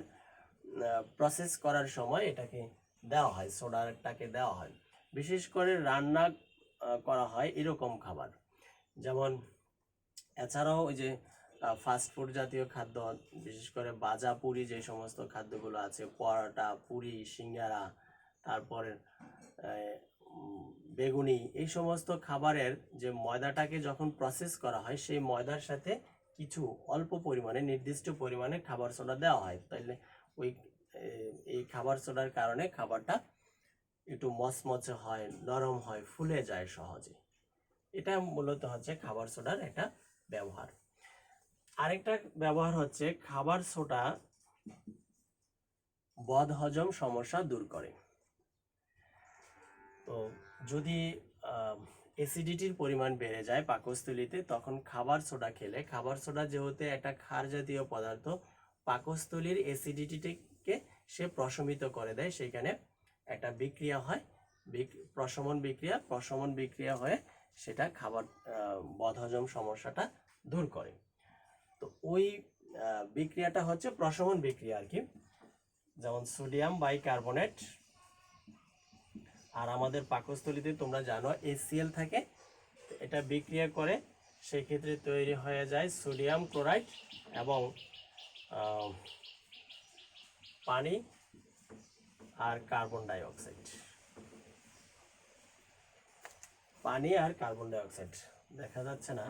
প্রসেস করার সময় এটাকে দেওয়া হয়, সোডাটাকে দেওয়া হয়। বিশেষ করে রান্না করা হয় এরকম খাবার, যেমন এছাড়াও ওই যে ফাস্ট ফুড জাতীয় খাদ্য, বিশেষ করে ভাজা পুরি, যে সমস্ত খাদ্যগুলো আছে, পরোটা, পুরি, সিঙ্গারা, তারপরে বেগুনি, এই সমস্ত খাবারের যে ময়দাটাকে যখন প্রসেস করা হয়, সেই ময়দার সাথে কিছু অল্প পরিমাণে, নির্দিষ্ট পরিমাণে খাবার সোডা দেওয়া হয়। তাইলে ওই এই খাবার সোডার কারণে খাবারটা একটু মচমচে হয়, নরম হয়, ফুলে যায় সহজে। এটা মূলত হচ্ছে খাবার সোডার একটা ব্যবহার। আরেকটা ব্যবহার হচ্ছে খাবার সোডা বদহজম সমস্যা দূর করে। তো যদি অ্যাসিডিটির পরিমাণ বেড়ে যায় পাকস্থলীতে, তখন খাবার সোডা খেলে, খাবার সোডা যেহেতু একটা ক্ষার জাতীয় পদার্থ, পাকস্থলীর অ্যাসিডিটিকে সে প্রশমিত করে দেয়। সেখানে একটা বিক্রিয়া হয়, প্রশমন বিক্রিয়া হয়ে সেটা খাবার বদহজম সমস্যাটা দূর করে। তো ওই বিক্রিয়াটা হচ্ছে প্রশমন বিক্রিয়া আর কি। যেমন সোডিয়াম বাইকার্বনেট, আর আমাদের পাকস্থলীতে তোমরা জানো HCl থাকে, এটা বিক্রিয়া করে সেই ক্ষেত্রে তৈরি হয়ে যায় সোডিয়াম ক্লোরাইড এবং পানি আর কার্বন ডাই অক্সাইড। পানি আর কার্বন ডাই অক্সাইড দেখা যাচ্ছে না,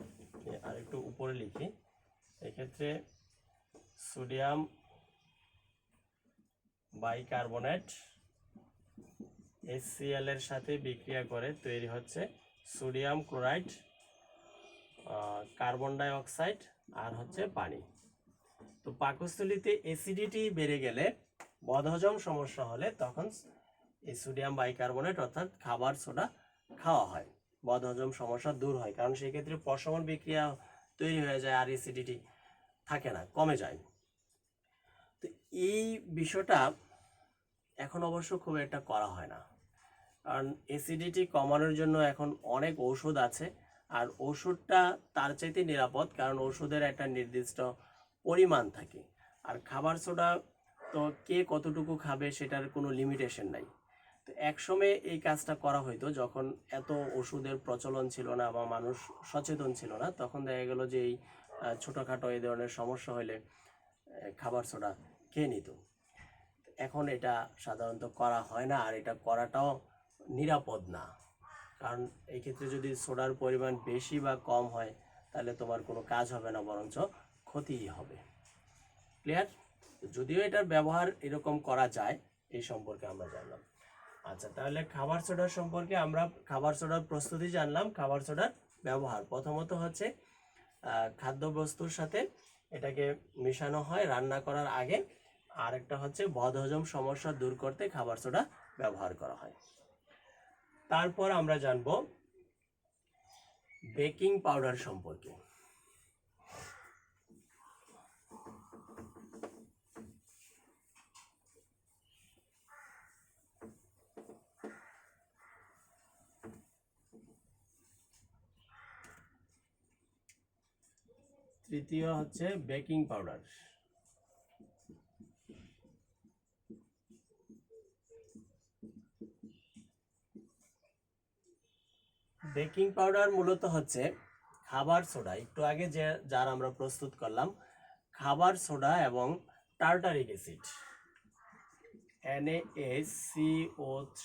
আর একটু উপরে লিখি। এক্ষেত্রে সোডিয়াম বাইকার্বনেট HCl এর সাথে বিক্রিয়া করে তৈরি হচ্ছে sodium chloride, carbon die oxide আর হচ্ছে পানি। তো পাকস্থলীতে অ্যাসিডিটি বেড়ে গেলে, বদহজম সমস্যা হলে তখন এই সোডিয়াম বাইকার্বনেট অর্থাৎ খাবার সোডা খাওয়া হয়, বদহজম সমস্যা দূর হয়, কারণ সেই ক্ষেত্রে প্রশমন বিক্রিয়া তৈরি হয়ে যায় আর অ্যাসিডিটি থাকে না, কমে যায়। তো এই বিষয়টা এখন অবশ্য খুব একটা করা হয় না, কারণ অ্যাসিডিটি কমানোর জন্য এখন অনেক ঔষধ আছে, আর ওষুধটা তার চাইতে নিরাপদ, কারণ ওষুধের একটা নির্দিষ্ট পরিমাণ থাকে। আর খাবার সোডা তো কে কতটুকু খাবে সেটার কোনো লিমিটেশন নাই। তো একসময় এই কাজটা করা হইতো যখন এত ওষুধের প্রচলন ছিল না বা মানুষ সচেতন ছিল না, তখন দেখা গেল যে এই ছোটোখাটো এই ধরনের সমস্যা হলে খাবার সোডা খেয়ে নিত। এখন এটা সাধারণত করা হয় না, আর এটা করাটাও নিরাপদ না, কারণ এই ক্ষেত্রে যদি সোডার পরিমাণ বেশি বা কম হয় তাহলে তোমার কোনো কাজ হবে না, বরঞ্চ ক্ষতিই হবে। ক্লিয়ার? যদিও এটার ব্যবহার এরকম করা যায়, এই সম্পর্কে আমরা জানলাম। আচ্ছা, তাহলে খাবার সোডার সম্পর্কে আমরা খাবার সোডার প্রস্তুতি জানলাম। খাবার সোডার ব্যবহার প্রথমত হচ্ছে খাদ্যবস্তুর সাথে এটাকে মেশানো হয় রান্না করার আগে, আর একটা হচ্ছে বদহজম সমস্যা দূর করতে খাবার সোডা ব্যবহার করা হয়। তারপর আমরা জানব বেকিং পাউডার সম্পর্কে। তৃতীয় হচ্ছে বেকিং পাউডার। বেকিং পাউডার মূলত হচ্ছে খাবার সোডা, একটু আগে যার আমরা প্রস্তুত করলাম, খাবার সোডা এবং tartaric acid NaHCO3,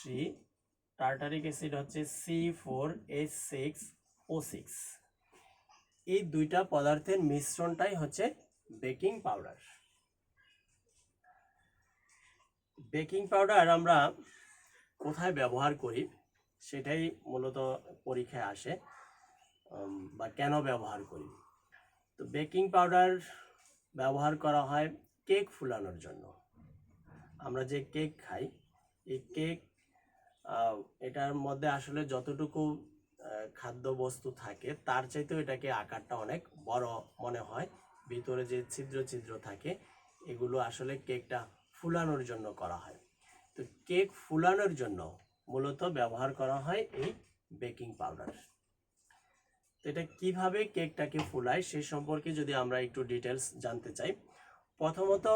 tartaric acid হচ্ছে C4H6O6, এই দুইটা পদার্থের মিশ্রণটাই হচ্ছে বেকিং পাউডার। বেকিং পাউডার আমরা কোথায় ব্যবহার করি সেটাই মূলত পরীক্ষায় আসে, বা কেন ব্যবহার করি। তো বেকিং পাউডার ব্যবহার করা হয় কেক ফুলানোর জন্য। আমরা যে কেক খাই, এই কেক এটার মধ্যে আসলে যতটুকু খাদ্যবস্তু থাকে তার চাইতেও এটাকে আকারটা অনেক বড় মনে হয়, ভিতরে যে ছিদ্র ছিদ্র থাকে এগুলো আসলে কেকটা ফুলানোর জন্য করা হয়। তো কেক ফুলানোর জন্য মূলত ব্যবহার করা হয় এই বেকিং পাউডার। তো এটা কিভাবে কেকটাকে ফুলায় সে সম্পর্কে যদি আমরা একটু ডিটেলস জানতে চাই, প্রথমত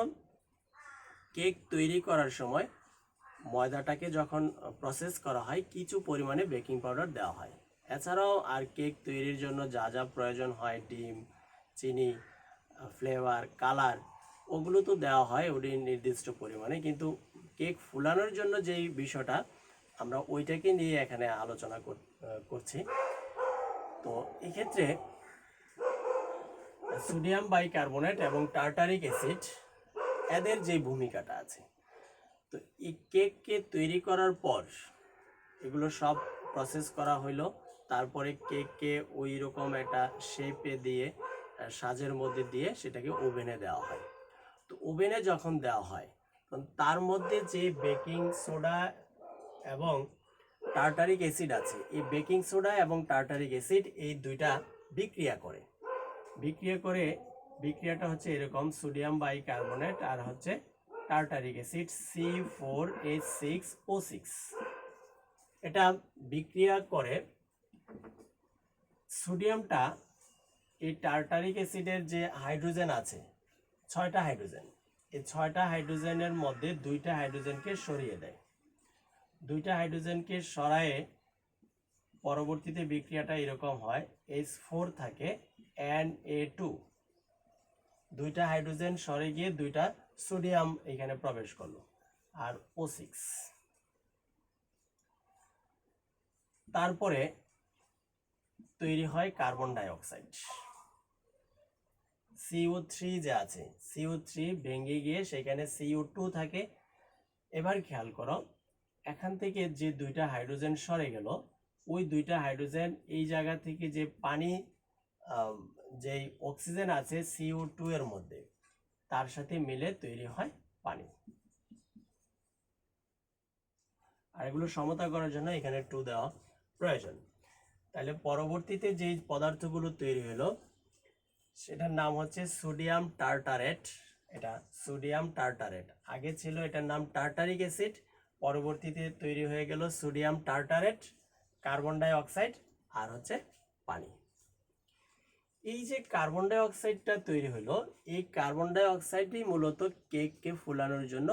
কেক তৈরি করার সময় ময়দাটাকে যখন প্রসেস করা হয় কিছু পরিমাণে বেকিং পাউডার দেওয়া হয়। এছাড়াও আর কেক তৈরির জন্য যা যা প্রয়োজন হয়, ডিম, চিনি, ফ্লেভার, কালার, ওগুলো তো দেওয়া হয় ওটি নির্দিষ্ট পরিমাণে, কিন্তু কেক ফুলানোর জন্য যেই বিষয়টা আমরা ওইটাকে নিয়ে এখানে আলোচনা করছি। তো এক্ষেত্রে সোডিয়াম বাইকার্বনেট এবং টার্টারিক অ্যাসিড এদের যে ভূমিকাটা আছে, তো এই কেককে তৈরি করার পর এগুলো সব প্রসেস করা হইলো, তারপরে কেককে ওই রকম একটা শেপে দিয়ে সাজের মধ্যে দিয়ে সেটাকে ওভেনে দেওয়া হয়। তো ওভেনে যখন দেওয়া হয় তখন তার মধ্যে যে বেকিং সোডা এবং টার্টারিক অ্যাসিড আছে, এই বেকিং সোডা এবং টার্টারিক অ্যাসিড এই দুইটা বিক্রিয়াটা হচ্ছে এরকম, সোডিয়াম বাইকার্বনেট আর হচ্ছে টার্টারিক অ্যাসিড C4H6O6, এটা বিক্রিয়া করে সোডিয়ামটা এই টার্টারিক অ্যাসিডের যে হাইড্রোজেন আছে 6টা হাইড্রোজেন, এই 6টা হাইড্রোজেনের মধ্যে 2টা হাইড্রোজেনকে সরিয়ে দেয়। 2টা হাইড্রোজেনকে সরায়ে পরবর্তীতে বিক্রিয়াটা এরকম হয়, H4 থাকে Na2, 2টা হাইড্রোজেন সরে গিয়ে 2টা সোডিয়াম এখানে প্রবেশ করলো, আর O6। তারপরে তৈরি হয় কার্বন ডাই অক্সাইড। CO3 যে আছে, CO3 ভেঙে গিয়ে সেখানে CO2 থাকে। এবার খেয়াল করো, এখান থেকে যে দুইটা হাইড্রোজেন সরে গেল, ওই দুইটা হাইড্রোজেন এই জায়গা থেকে যে পানি, যে অক্সিজেন আছে CO2 এর মধ্যে, তার সাথে মিলে তৈরি হয় পানি। আর এগুলো সমতা করার জন্য এখানে 2 দেওয়া প্রয়োজন। তাহলে পরবর্তীতে যে পদার্থগুলো তৈরি হলো সেটার নাম হচ্ছে সোডিয়াম টার্টারেট। এটা সোডিয়াম টার্টারেট, আগে ছিল এটার নাম টার্টারিক অ্যাসিড, পরবর্তীতে তৈরি হয়ে গেল সোডিয়াম টার্টারেট, কার্বন ডাই অক্সাইড আর হচ্ছে পানি। এই যে কার্বন ডাই অক্সাইডটা তৈরি হলো, এই কার্বন ডাই অক্সাইডই মূলত কেককে ফুলানোর জন্য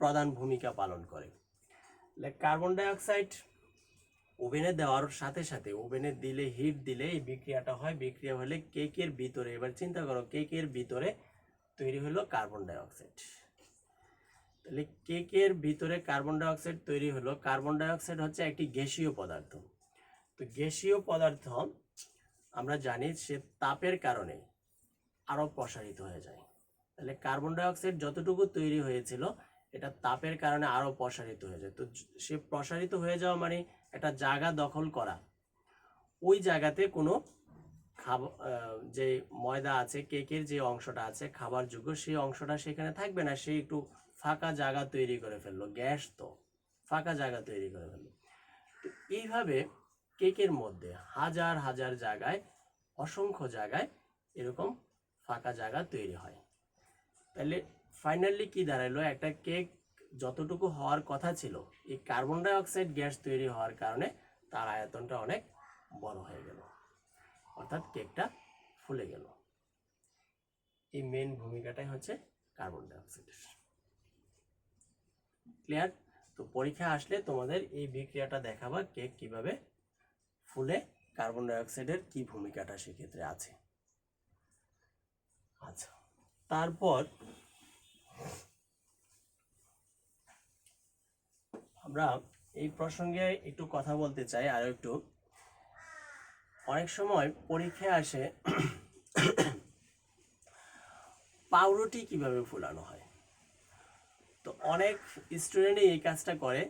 প্রধান ভূমিকা পালন করে। কার্বন ডাই অক্সাইড ওভেনে দেওয়ার সাথে সাথে, ওভেনে দিলে, হিট দিলে এই বিক্রিয়াটা হয়। বিক্রিয়া হলে কেকের ভিতরে, এবার চিন্তা করো, কেকের ভিতরে তৈরি হলো কার্বন ডাই অক্সাইড। তাহলে কেকের ভিতরে কার্বন ডাই অক্সাইড তৈরি হলো। কার্বন ডাই অক্সাইড হচ্ছে একটি গ্যাসীয় পদার্থ। তো গ্যাসীয় পদার্থ আমরা জানি সে তাপের কারণে আরো প্রসারিত হয়ে যায়। তাহলে কার্বন ডাই অক্সাইড যতটুকু তৈরি হয়েছিল এটা তাপের কারণে আরো প্রসারিত হয়ে যায়। তো সে প্রসারিত হয়ে যাওয়া মানে একটা জায়গা দখল করা। ওই জায়গাতে কোনো যে ময়দা আছে, কেকের যে অংশটা আছে খাবার যোগ্য, সেই অংশটা সেখানে থাকবে না, সে একটু ফাঁকা জায়গা তৈরি করে ফেললো। গ্যাস তো ফাঁকা জায়গা তৈরি করে ফেললো। তো এইভাবে কেকের মধ্যে হাজার হাজার জায়গায়, অসংখ্য জায়গায় এরকম ফাঁকা জায়গা তৈরি হয়। তাহলে ফাইনালি কি দাঁড়ালো, একটা কেক যতটুকু হওয়ার কথা ছিল, এই কার্বন ডাই অক্সাইড গ্যাস তৈরি হওয়ার কারণে তার আয়তনটা অনেক বড় হয়ে গেল, অর্থাৎ কেকটা ফুলে গেল। এই মেন ভূমিকাটাই হচ্ছে কার্বন ডাই অক্সাইডের। ক্লিয়ার? তো পরীক্ষা আসলে তোমাদের এই বিক্রিয়াটা দেখাবা, কেক কিভাবে ফুলে, কার্বন ডাই অক্সাইডের কি ভূমিকাটা সেক্ষেত্রে আছে। আচ্ছা, তারপর আমরা এই প্রসঙ্গে একটু কথা বলতে চাই আরো একটু। অনেক সময় পরীক্ষায় আসে পাউরুটি কিভাবে ফুলানো হয়। তো অনেক স্টুডেন্টই এই কাজটা করে,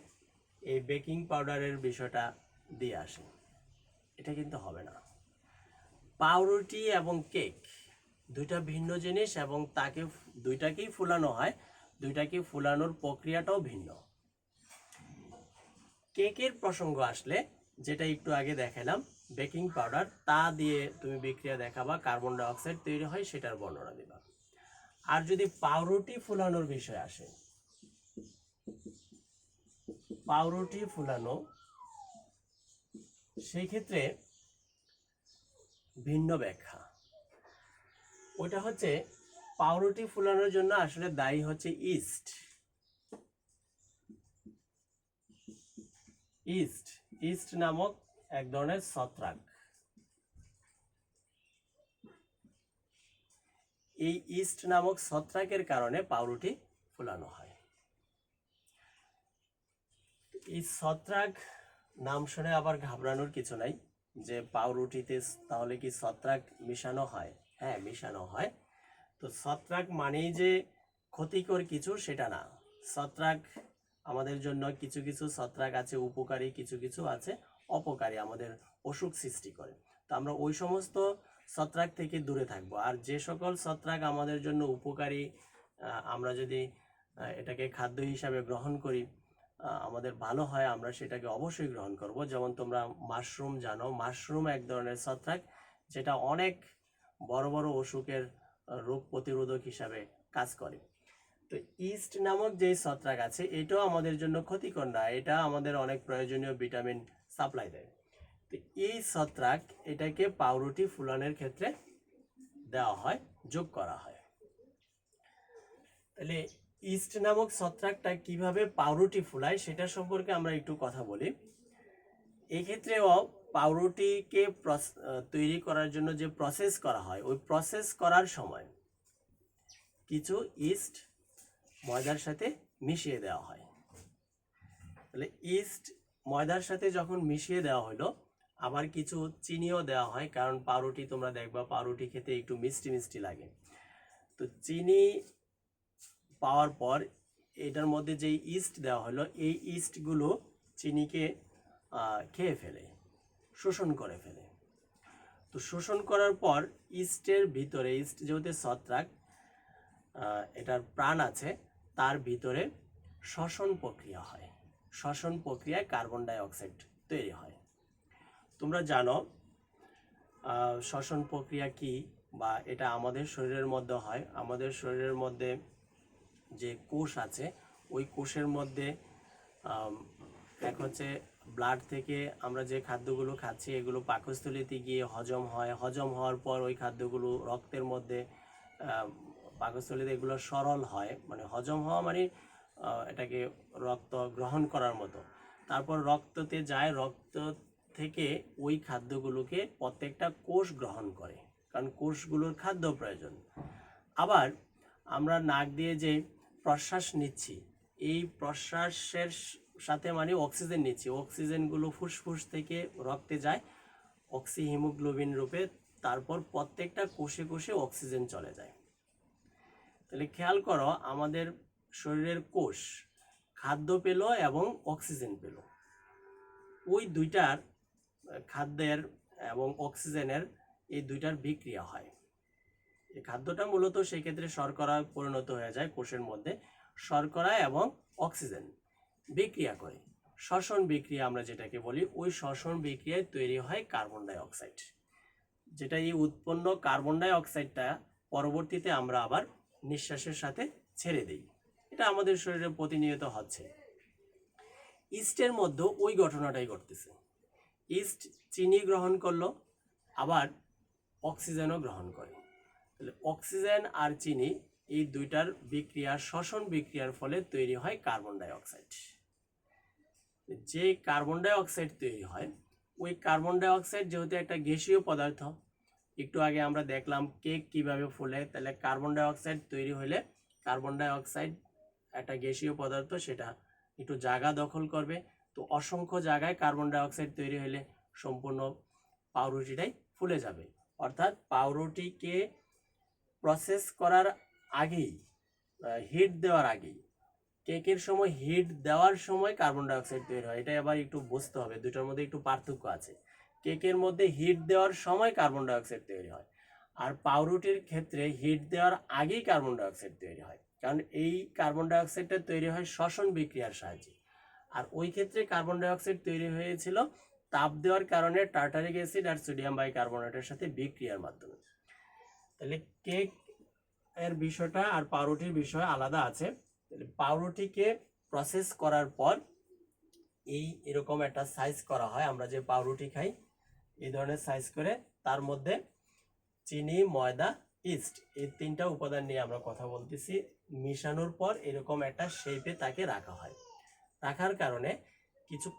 এই বেকিং পাউডারের বিষয়টা দিয়ে আসে। এটা কিন্তু হবে না। পাউরুটি এবং কেক দুইটা ভিন্ন জিনিস, এবং তাকে দুইটাকেই ফুলানো হয়, দুইটাকেই ফুলানোর প্রক্রিয়াটাও ভিন্ন। কেকের প্রসঙ্গ আসলে, যেটা একটু আগে দেখালাম, বেকিং পাউডার, তা দিয়ে তুমি বিক্রিয়া দেখাবা, কার্বন ডাই অক্সাইড তৈরি হয়, সেটার বর্ণনা দিবা। আর যদি পাউরুটি ফুলানোর বিষয় আসে, পাউরুটি ফুলানো, সেই ক্ষেত্রে ভিন্ন ব্যাখ্যা। ওটা হচ্ছে পাউরুটি ফুলানোর জন্য আসলে দায়ী হচ্ছে ইস্ট। ইস্ট ইস্ট নামক এক ধরনের ছত্রাক। এই ইস্ট নামক ছত্রাকের কারণে পাউরুটি ফুলানো হয়। এই ছত্রাক নাম শুনে আবার ঘাবড়ানোর কিছু নাই, যে পাউরুটিতে তাহলে কি ছত্রাক মিশানো হয়? হ্যাঁ, মিশানো হয়। তো ছত্রাক মানেই যে ক্ষতিকর কিছু সেটা না। ছত্রাক আমাদের জন্য কিছু কিছু ছত্রাক আছে উপকারী, কিছু কিছু আছে অপকারী, আমাদের অসুখ সৃষ্টি করে। তো আমরা ওই সমস্ত ছত্রাক থেকে দূরে থাকবো। আর যে সকল ছত্রাক আমাদের জন্য উপকারী, আমরা যদি এটাকে খাদ্য হিসাবে গ্রহণ করি, আমাদের ভালো হয়, আমরা সেটাকে অবশ্যই গ্রহণ করব। যেমন তোমরা মাশরুম জানো, মাশরুম এক ধরনের ছত্রাক যেটা অনেক বড় বড় অসুখের রোগ প্রতিরোধক হিসাবে কাজ করে। তো ইস্ট নামক যে ছত্রাক আছে, এটাও আমাদের জন্য ক্ষতিকর না, এটা আমাদের অনেক প্রয়োজনীয় ভিটামিন সাপ্লাই দেয়। তো এই ছত্রাক, এটাকে পাউরুটি ফুলানোর ক্ষেত্রে দেওয়া হয়, যোগ করা হয়। তাহলে ইস্ট নামক ছত্রাকটা কিভাবে পাউরুটি ফুলায় সেটা সম্পর্কে আমরা একটু কথা বলি। এই ক্ষেত্রেও পাউরুটিকে তৈরি করার জন্য যে প্রসেস করা হয়, ওই প্রসেস করার সময় কিছু ইস্ট ময়দার সাথে মিশিয়ে দেওয়া হয়। তাহলে ইস্ট ময়দার সাথে যখন মিশিয়ে দেওয়া হলো, আবার কিছু চিনিও দেওয়া হয়, কারণ পাউরুটি তোমরা দেখবা পাউরুটি খেতে একটু মিষ্টি মিষ্টি লাগে। তো চিনি পাওয়ার পর এটার মধ্যে যেই ইস্ট দেওয়া হলো, এই ইস্টগুলো চিনিকে খেয়ে ফেলে, শোষণ করে ফেলে। তো শোষণ করার পর ইস্টের ভিতরে, ইস্ট যেহেতু ছত্রাক, এটার প্রাণ আছে, তার ভিতরে শ্বসন প্রক্রিয়া হয়। শ্বসন প্রক্রিয়ায় কার্বন ডাই অক্সাইড তৈরি হয়। তোমরা জানো শ্বসন প্রক্রিয়া কি, বা এটা আমাদের শরীরের মধ্যে হয়। আমাদের শরীরের মধ্যে যে কোষ আছে, ওই কোষের মধ্যে এক হচ্ছে ব্লাড থেকে আমরা যে খাদ্যগুলো খাচ্ছি এগুলো পাকস্থলীতে গিয়ে হজম হয়। হজম হওয়ার পর ওই খাদ্যগুলো রক্তের মধ্যে, পাকস্থলীতে এগুলো সরল হয়, মানে হজম হওয়া মানে এটাকে রক্ত গ্রহণ করার মতো। তারপর রক্ততে যায়, রক্ত থেকে ওই খাদ্যগুলোকে প্রত্যেকটা কোষ গ্রহণ করে, কারণ কোষগুলোর খাদ্য প্রয়োজন। আবার আমরা নাক দিয়ে যে প্রশ্বাস নিচ্ছি, এই প্রশ্বাসের সাথে মানে অক্সিজেন নিচ্ছি, অক্সিজেনগুলো ফুসফুস থেকে রক্তে যায় অক্সি হিমোগ্লোবিন রূপে, তারপর প্রত্যেকটা কোষে কোষে অক্সিজেন চলে যায়। তাহলে খেয়াল করো, আমাদের শরীরের কোষ খাদ্য পেল এবং অক্সিজেন পেল, ওই দুইটার খাদ্যের এবং অক্সিজেনের এই দুইটার বিক্রিয়া হয়। এই খাদ্যটা মূলত সেই ক্ষেত্রে শর্করায় পরিণত হয়ে যায় কোষের মধ্যে। শর্করা এবং অক্সিজেন বিক্রিয়া করে, শ্বসন বিক্রিয়া আমরা যেটাকে বলি, ওই শ্বসন বিক্রিয়ায় তৈরি হয় কার্বন ডাই অক্সাইড, যেটা এই উৎপন্ন কার্বন ডাই অক্সাইডটা পরবর্তীতে আমরা আবার নিঃশ্বাসের সাথে ছেড়ে দিই। এটা আমাদের শরীরে প্রতিনিয়ত হচ্ছে। ইস্টের মধ্যে ওই ঘটনাটাই ঘটতেছে। ইস্ট চিনি গ্রহণ করলো, আবার অক্সিজেনও গ্রহণ করে। তাহলে অক্সিজেন আর চিনি এই দুইটার বিক্রিয়া, শ্বসন বিক্রিয়ার ফলে তৈরি হয় কার্বন ডাই অক্সাইড। যে কার্বন ডাই অক্সাইড তৈরি হয়, ওই কার্বন ডাই অক্সাইড যেহেতু একটা গ্যাসীয় পদার্থ, একটু আগে আমরা দেখলাম কেক কিভাবে ফুলে, তাহলে কার্বন ডাই অক্সাইড তৈরি হলে, কার্বন ডাই অক্সাইড একটা গ্যাসীয় পদার্থ, সেটা একটু জায়গা দখল করবে। তো অসংখ্য জায়গায় কার্বন ডাই অক্সাইড তৈরি হলে সম্পূর্ণ পাউরুটিটাই ফুলে যাবে। অর্থাৎ পাউরুটিকে প্রসেস করার আগেই, হিট দেওয়ার আগেই, কেকের সময় হিট দেওয়ার সময় কার্বন ডাই অক্সাইড তৈরি হয়। এটা আবার একটু বুঝতে হবে, দুটোর মধ্যে একটু পার্থক্য আছে। কেকের মধ্যে হিট দেওয়ার সময় কার্বন ডাই অক্সাইড তৈরি হয়, আর পাউরুটির ক্ষেত্রে হিট দেওয়ার আগেই কার্বন ডাই অক্সাইড তৈরি হয়, কারণ এই কার্বন ডাই অক্সাইডটা তৈরি হয় শ্বসন বিক্রিয়ার সাহায্যে। আর ওই ক্ষেত্রে কার্বন ডাই অক্সাইড তৈরি হয়েছিল তাপ দেওয়ার কারণে টার্টারিক অ্যাসিড আর সোডিয়াম বাইকার্বনেটের সাথে বিক্রিয়ার মাধ্যমে। তাহলে কেক এর বিষয়টা আর পাউরুটির বিষয় আলাদা আছে। তাহলে পাউরুটিকে প্রসেস করার পর এরকম একটা সাইজ করা হয়। আমরা যে পাউরুটি খাই এই ধরনের সাইজ করে, তার মধ্যে চিনি, ময়দা, ইস্ট, এই তিনটা উপাদান নিয়ে আমরা কথা বলতেছি। মিশানোর পর এরকম একটা শেপে তাকে রাখা হয়। রাখার কারণে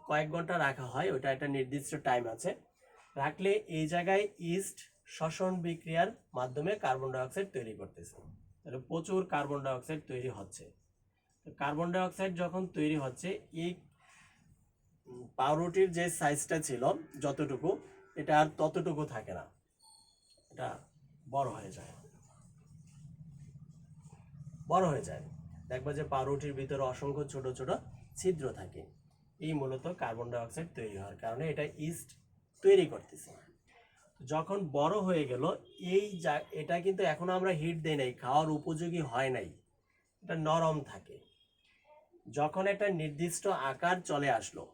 কয়েক ঘন্টা রাখা হয়, ওটা একটা নির্দিষ্ট টাইম আছে। রাখলে এই জায়গায় ইস্ট শ্বসন বিক্রিয়ার মাধ্যমে কার্বন ডাই অক্সাইড তৈরি করতেছে। তাহলে প্রচুর কার্বন ডাই অক্সাইড তৈরি হচ্ছে। কার্বন ডাই অক্সাইড যখন তৈরি হচ্ছে, এই পাউরুটির যে সাইজটা ছিল যতটুকু, এটা আর ততটুকু থাকে না, এটা বড় হয়ে যায়। দেখবা যে পাউরুটির ভিতরে অসংখ্য ছোট ছোট ছিদ্র থাকে। এই মূলত কার্বন ডাই অক্সাইড তৈরি হওয়ার কারণে এটা ইস্ট তৈরি করতেছে। যখন বড় হয়ে গেল, এটা কিন্তু এখনো আমরা হিট দেই নাই, খাওয়ার উপযোগী হয় নাই, এটা নরম থাকে। যখন একটা নির্দিষ্ট আকার চলে আসলো,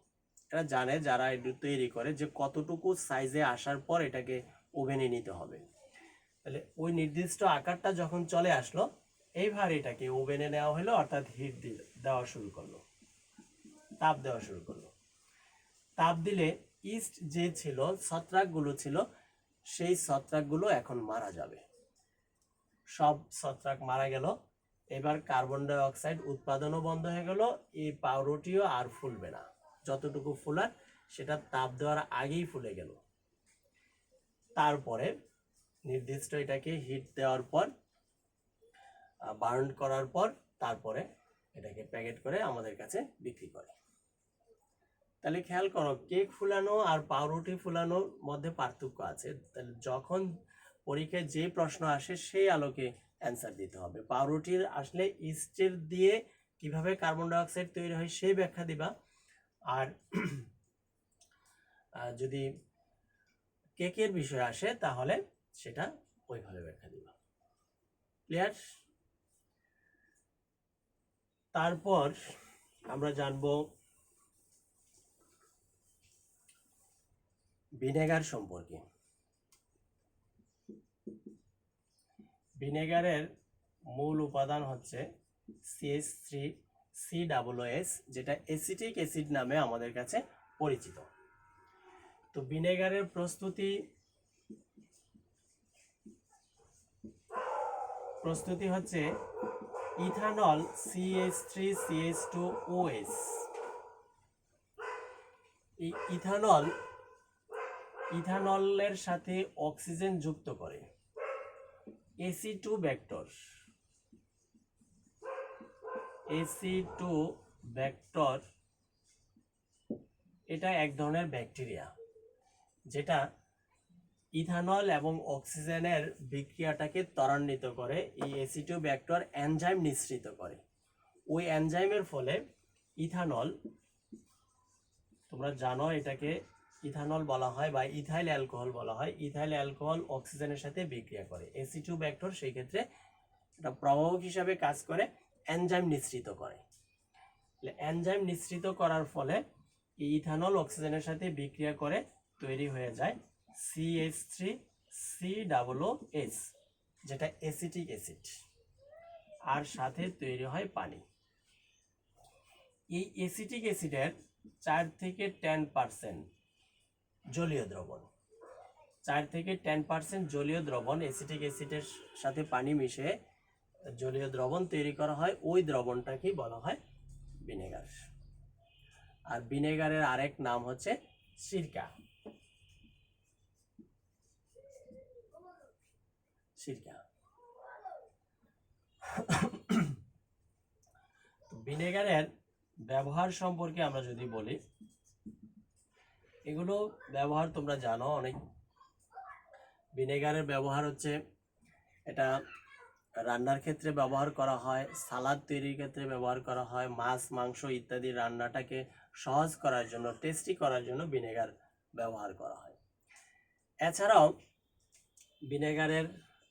এটা জানে যারা তৈরি করে যে কতটুকু সাইজে আসার পর এটাকে ওভেনে নিতে হবে। তাহলে ওই নির্দিষ্ট আকারটা যখন চলে আসলো, এইবার এটাকে ওভেনে নেওয়া হলো, অর্থাৎ হিট দেওয়া শুরু করলো, তাপ দেওয়া শুরু করলো। তাপ দিলে ইস্ট যে ছিল, ছত্রাকগুলো ছিল, সেই ছত্রাকগুলো এখন মারা যাবে। সব ছত্রাক মারা গেল। এবার কার্বন ডাই অক্সাইড উৎপাদনও বন্ধ হয়ে গেল, এই পাউরুটিও আর ফুলবে না। যতটুকু ফুলার সেটা তাপ দেওয়ার আগেই ফুলে গেল। তারপরে নির্দিষ্ট এটাকে হিট দেওয়ার পর, বার্ন করার পর, তারপরে এটাকে প্যাকেট করে আমাদের কাছে বিক্রি করে। তাহলে খেয়াল করো, কেক ফুলানো আর পাউরুটি ফুলানোর মধ্যে পার্থক্য আছে। তাহলে যখন পরীক্ষায় যে প্রশ্ন আসে সেই আলোকে অ্যান্সার দিতে হবে। পাউরুটির আসলে ইস্টের দিয়ে কিভাবে কার্বন ডাইঅক্সাইড তৈরি হয় সেই ব্যাখ্যা দিবা, আর যদি কেকের বিষয় আসে তাহলে সেটা ওইভাবে ব্যাখ্যা দিবা। ক্লিয়ার? তারপর আমরা জানবো ভিনেগার সম্পর্কে। ভিনেগারের মূল উপাদান হচ্ছে CH3COOS, যেটা অ্যাসিটিক অ্যাসিড নামে আমাদের কাছে পরিচিত। তো ভিনেগারের প্রস্তুতি হচ্ছে ইথানল CH3CH2OS। এই ইথানলের সাথে অক্সিজেন যুক্ত করে AC2 ব্যাক্টর। এটা এক ধরনের ব্যাকটেরিয়া যেটা ইথানল এবং অক্সিজেনের বিক্রিয়াটাকে ত্বরান্বিত করে। এই AC2 ব্যাক্টর এনজাইম নিঃসৃত করে। ওই এনজাইমের ফলে ইথানল, তোমরা জানো এটাকে ইথানল বলা হয় বা ইথাইল অ্যালকোহল বলা হয়। ইথাইল অ্যালকোহল অক্সিজেনের সাথে বিক্রিয়া করে। AC2 ব্যাক্টর সেই ক্ষেত্রে এটা প্রভাবক হিসাবে কাজ করে, এনজাইম নিঃসৃত করে। এনজাইম নিঃসৃত করার ফলে ইথানল অক্সিজেনের সাথে বিক্রিয়া করে তৈরি হয়ে যায় CH3COOS, যেটা অ্যাসিটিক অ্যাসিড, আর সাথে তৈরি হয় পানি। এই অ্যাসিটিক অ্যাসিডের 4 থেকে 10% জলীয় দ্রবণ, 4 থেকে 10% জলীয় দ্রবণ অ্যাসিটিক অ্যাসিডের সাথে পানি মিশে জলীয় দ্রবণ তৈরি করা হয়। ওই দ্রবণটাকেই বলা হয় ভিনেগার। আর ভিনেগারের আরেক নাম হচ্ছে সিরকা। ভিনেগারের ব্যবহার সম্পর্কে আমরা যদি বলি, এগুলো ব্যবহার তোমরা জানো অনেক। ভিনেগারের ব্যবহার হচ্ছে, এটা রান্নার ক্ষেত্রে ব্যবহার করা হয়, সালাদ তৈরির ক্ষেত্রে ব্যবহার করা হয়, মাছ মাংস ইত্যাদি রান্নাটাকে সহজ করার জন্য, টেস্টি করার জন্য ভিনেগার ব্যবহার করা হয়। এছাড়াও ভিনেগারের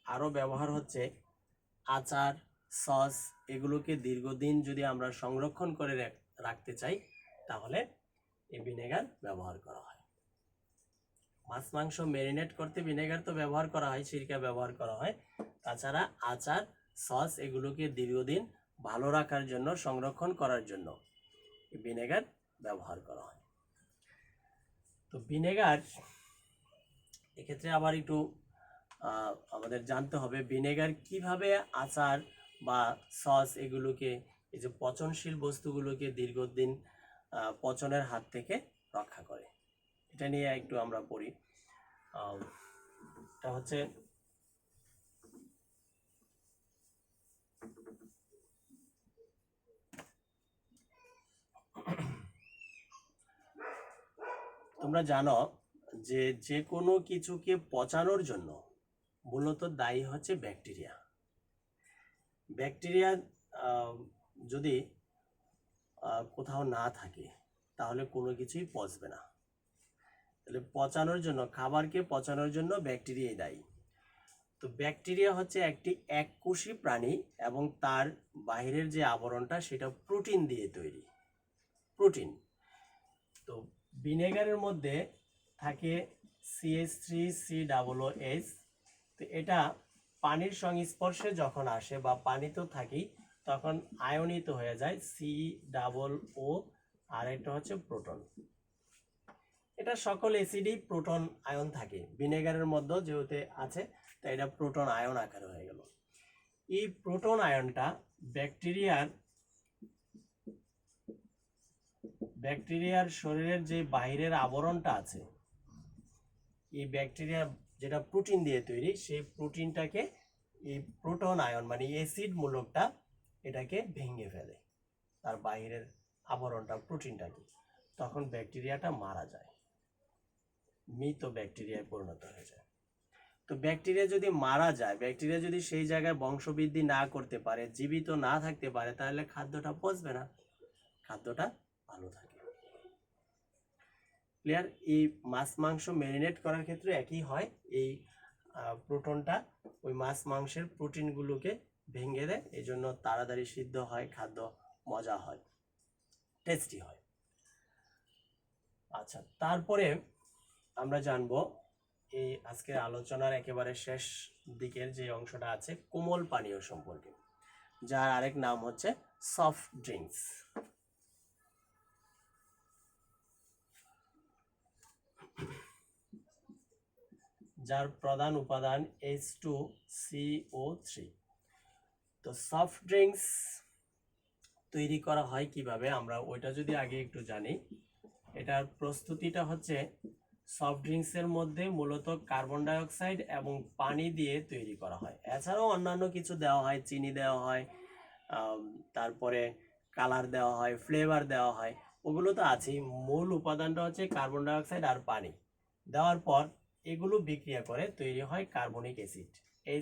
আরও ব্যবহার হচ্ছে আচার, সস, এগুলোকে দীর্ঘদিন যদি আমরা সংরক্ষণ করে রাখতে চাই তাহলে এই ভিনেগার ব্যবহার করা হয়। মাছ মাংস ম্যারিনেট করতে ভিনেগার তো ব্যবহার করা হয়, সিরকা ব্যবহার করা হয়। তাছাড়া আচার, সস এগুলোকে দীর্ঘদিন ভালো রাখার জন্য, সংরক্ষণ করার জন্য ভিনেগার ব্যবহার করা হয়। তো ভিনেগার এক্ষেত্রে আবার একটু আমাদের জানতে হবে ভিনেগার কিভাবে আচার বা সস এগুলোকে, এই যে পচনশীল বস্তুগুলোকে দীর্ঘদিন পচনের হাত থেকে রক্ষা করে। এটা নিয়ে একটু আমরা পড়ি। এটা হচ্ছে তোমরা জানো যে যে কোনো কিছুকে পচানোর জন্য মূলত দায়ী হচ্ছে ব্যাকটেরিয়া। ব্যাকটেরিয়া যদি কোথাও না থাকে তাহলে কোনো কিছুই পচবে না। তাহলে পচানোর জন্য, খাবারকে পচানোর জন্য ব্যাকটেরিয়াই দায়ী। তো ব্যাকটেরিয়া হচ্ছে একটি এককোষী প্রাণী এবং তার বাইরের যে আবরণটা সেটা প্রোটিন দিয়ে তৈরি, প্রোটিন। তো ভিনেগারের মধ্যে থাকে CH3COOS। তো এটা পানির সংস্পর্শে যখন আসে বা পানি তো থাকেই, তখন আয়নিত হয়ে যায় COO, আর এটা হচ্ছে প্রোটন। এটা সকল অ্যাসিডই প্রোটন আয়ন থাকে, ভিনেগারের মধ্যে যেহেতু আছে তাই এটা প্রোটন আয়ন আকারে হয়ে গেল। এই প্রোটন আয়নটা ব্যাকটেরিয়ার শরীরের যে বাইরের আবরণটা আছে, এই ব্যাকটেরিয়া যেটা প্রোটিন দিয়ে তৈরি, সেই প্রোটিনটাকে এই প্রোটন আয়ন মানে অ্যাসিড মূলকটা এটাকে ভেঙে ফেলে, তার বাইরের আবরণটা প্রোটিনটাকে। তখন ব্যাকটেরিয়াটা মারা যায়, মৃত ব্যাকটেরিয়ায় পরিণত হয়ে যায়। তো ব্যাকটেরিয়া যদি মারা যায়, ব্যাকটেরিয়া যদি সেই জায়গায় বংশবৃদ্ধি না করতে পারে, জীবিত না থাকতে পারে, তাহলে খাদ্যটা পচবে না, খাদ্যটা ভালো থাকে। ক্লিয়ার? এই মাছ মাংস ম্যারিনেট করার ক্ষেত্রে একই হয়। এই প্রোটনটা ওই মাছ মাংসের প্রোটিনগুলোকে ভেঙে দেয়, এই জন্য তাড়াতাড়ি সিদ্ধ হয়, খাদ্য মজা হয়, টেস্টি হয়। আচ্ছা, তারপরে আমরা জানবো এই আজকের আলোচনার একেবারে শেষ দিকের যে অংশটা আছে, কোমল পানীয় সম্পর্কে, যার আরেক নাম হচ্ছে সফট ড্রিঙ্কস। যার প্রধান উপাদান H2CO3। তো সফট ড্রিঙ্কস তৈরি করা হয় কিভাবে, আমরা ওইটা যদি আগে একটু জানি। এটার প্রস্তুতিটা হচ্ছে, সফট ড্রিঙ্কসের মধ্যে মূলত কার্বন ডাই অক্সাইড এবং পানি দিয়ে তৈরি করা হয়। এছাড়াও অন্যান্য কিছু দেওয়া হয়, চিনি দেওয়া হয়, তারপরে কালার দেওয়া হয়, ফ্লেভার দেওয়া হয়, ওগুলো তো আছেই। মূল উপাদানটা হচ্ছে কার্বন ডাই অক্সাইড আর পানি। দেওয়ার পর এগুলো বিক্রিয়া করে তৈরি হয় carbonic acid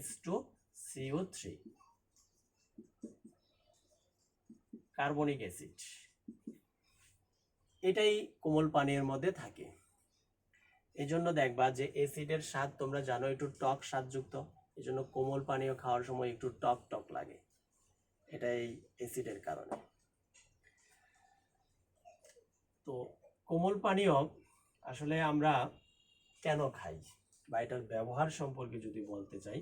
H2CO3, carbonic acid. এটাই কোমল পানীয়ের মধ্যে থাকে। এই জন্য দেখবা যে অ্যাসিডের স্বাদ তোমরা জানো একটু টক স্বাদযুক্ত, এই জন্য কোমল পানীয় খাওয়ার সময় একটু টক টক লাগে, এটা এই অ্যাসিডের কারণে। তো কোমল পানীয় আসলে আমরা কেন খাই, বা এটার ব্যবহার সম্পর্কে যদি বলতে চাই,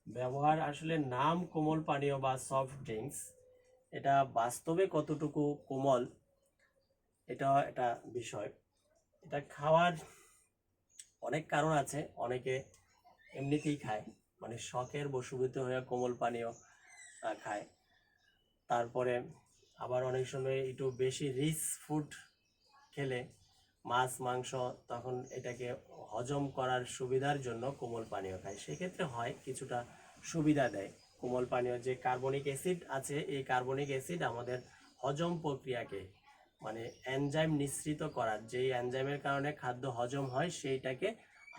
ব্যবহার আসলে নাম কোমল পানীয় বা সফট ড্রিঙ্কস, এটা বাস্তবে কতটুকু কোমল এটা একটা বিষয়। এটা খাওয়ার অনেক কারণ আছে। অনেকে এমনিতেই খায়, মানে শখের বশীভূত হয়ে কোমল পানীয় খায়। তারপরে আবার অনেক সময় একটু বেশি রিচ ফুড খেলে, মাছ মাংস, তখন এটাকে হজম করার সুবিধার জন্য কোমল পানীয় খায়। সেক্ষেত্রে হয় কিছুটা সুবিধা দেয় কোমল পানীয়। যে কার্বনিক অ্যাসিড আছে, এই কার্বনিক অ্যাসিড আমাদের হজম প্রক্রিয়াকে, মানে এনজাইম নিঃসৃত করার, যেই এনজাইমের কারণে খাদ্য হজম হয়, সেইটাকে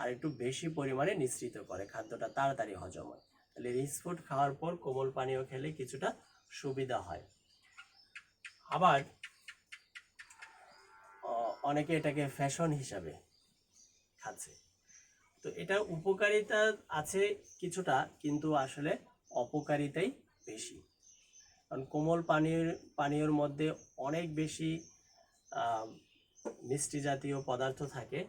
আর একটু বেশি পরিমাণে নিঃসৃত করে, খাদ্যটা তাড়াতাড়ি হজম হয়। তাহলে রিচ ফুড খাওয়ার পর কোমল পানীয় খেলে কিছুটা সুবিধা হয়। আবার অনেকে এটাকে ফ্যাশন হিসাবে খাচ্ছে। তো এটা উপকারিতা আছে কিছুটা, কিন্তু আসলে অপকারিতাই বেশি। কারণ কোমল পানীয়র মধ্যে অনেক বেশি মিষ্টি জাতীয় পদার্থ থাকে,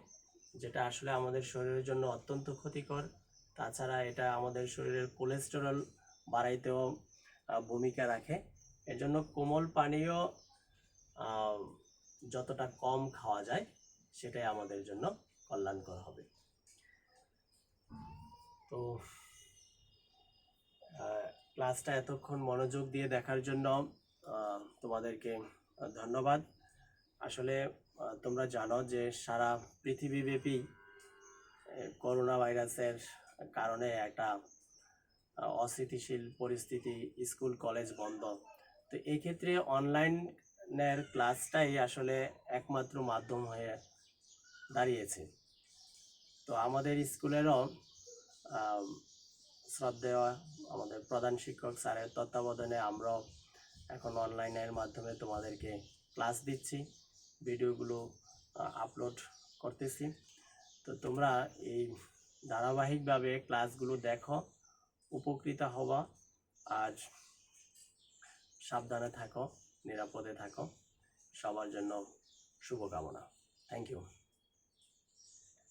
যেটা আসলে আমাদের শরীরের জন্য অত্যন্ত ক্ষতিকর। তাছাড়া এটা আমাদের শরীরের কোলেস্টেরল বাড়াইতেও ভূমিকা রাখে। এজন্য কোমল পানীয় যতটা কম খাওয়া যায়, সেটাই আমাদের জন্য কল্যাণকর হবে। তো ক্লাসটা এতক্ষণ মনোযোগ দিয়ে দেখার জন্য তোমাদেরকে ধন্যবাদ। আসলে তোমরা জানো যে সারা পৃথিবীব্যাপী করোনা ভাইরাসের কারণে একটা অস্থিতিশীল পরিস্থিতি, স্কুল কলেজ বন্ধ। তো এই ক্ষেত্রে অনলাইনের ক্লাসটাই আসলে একমাত্র মাধ্যম হয়ে দাঁড়িয়েছে। তো আমাদের স্কুলেরও শ্রদ্ধেয় আমাদের প্রধান শিক্ষক স্যারের তত্ত্বাবধানে আমরাও এখন অনলাইনের মাধ্যমে তোমাদেরকে ক্লাস দিচ্ছি, ভিডিওগুলো আপলোড করতেছি। তো তোমরা এই ধারাবাহিকভাবে ক্লাসগুলো দেখো, উপকৃত হবা, আর সাবধানে থাকো, নিরাপদে থাকো। সবার জন্য শুভকামনা। Thank you.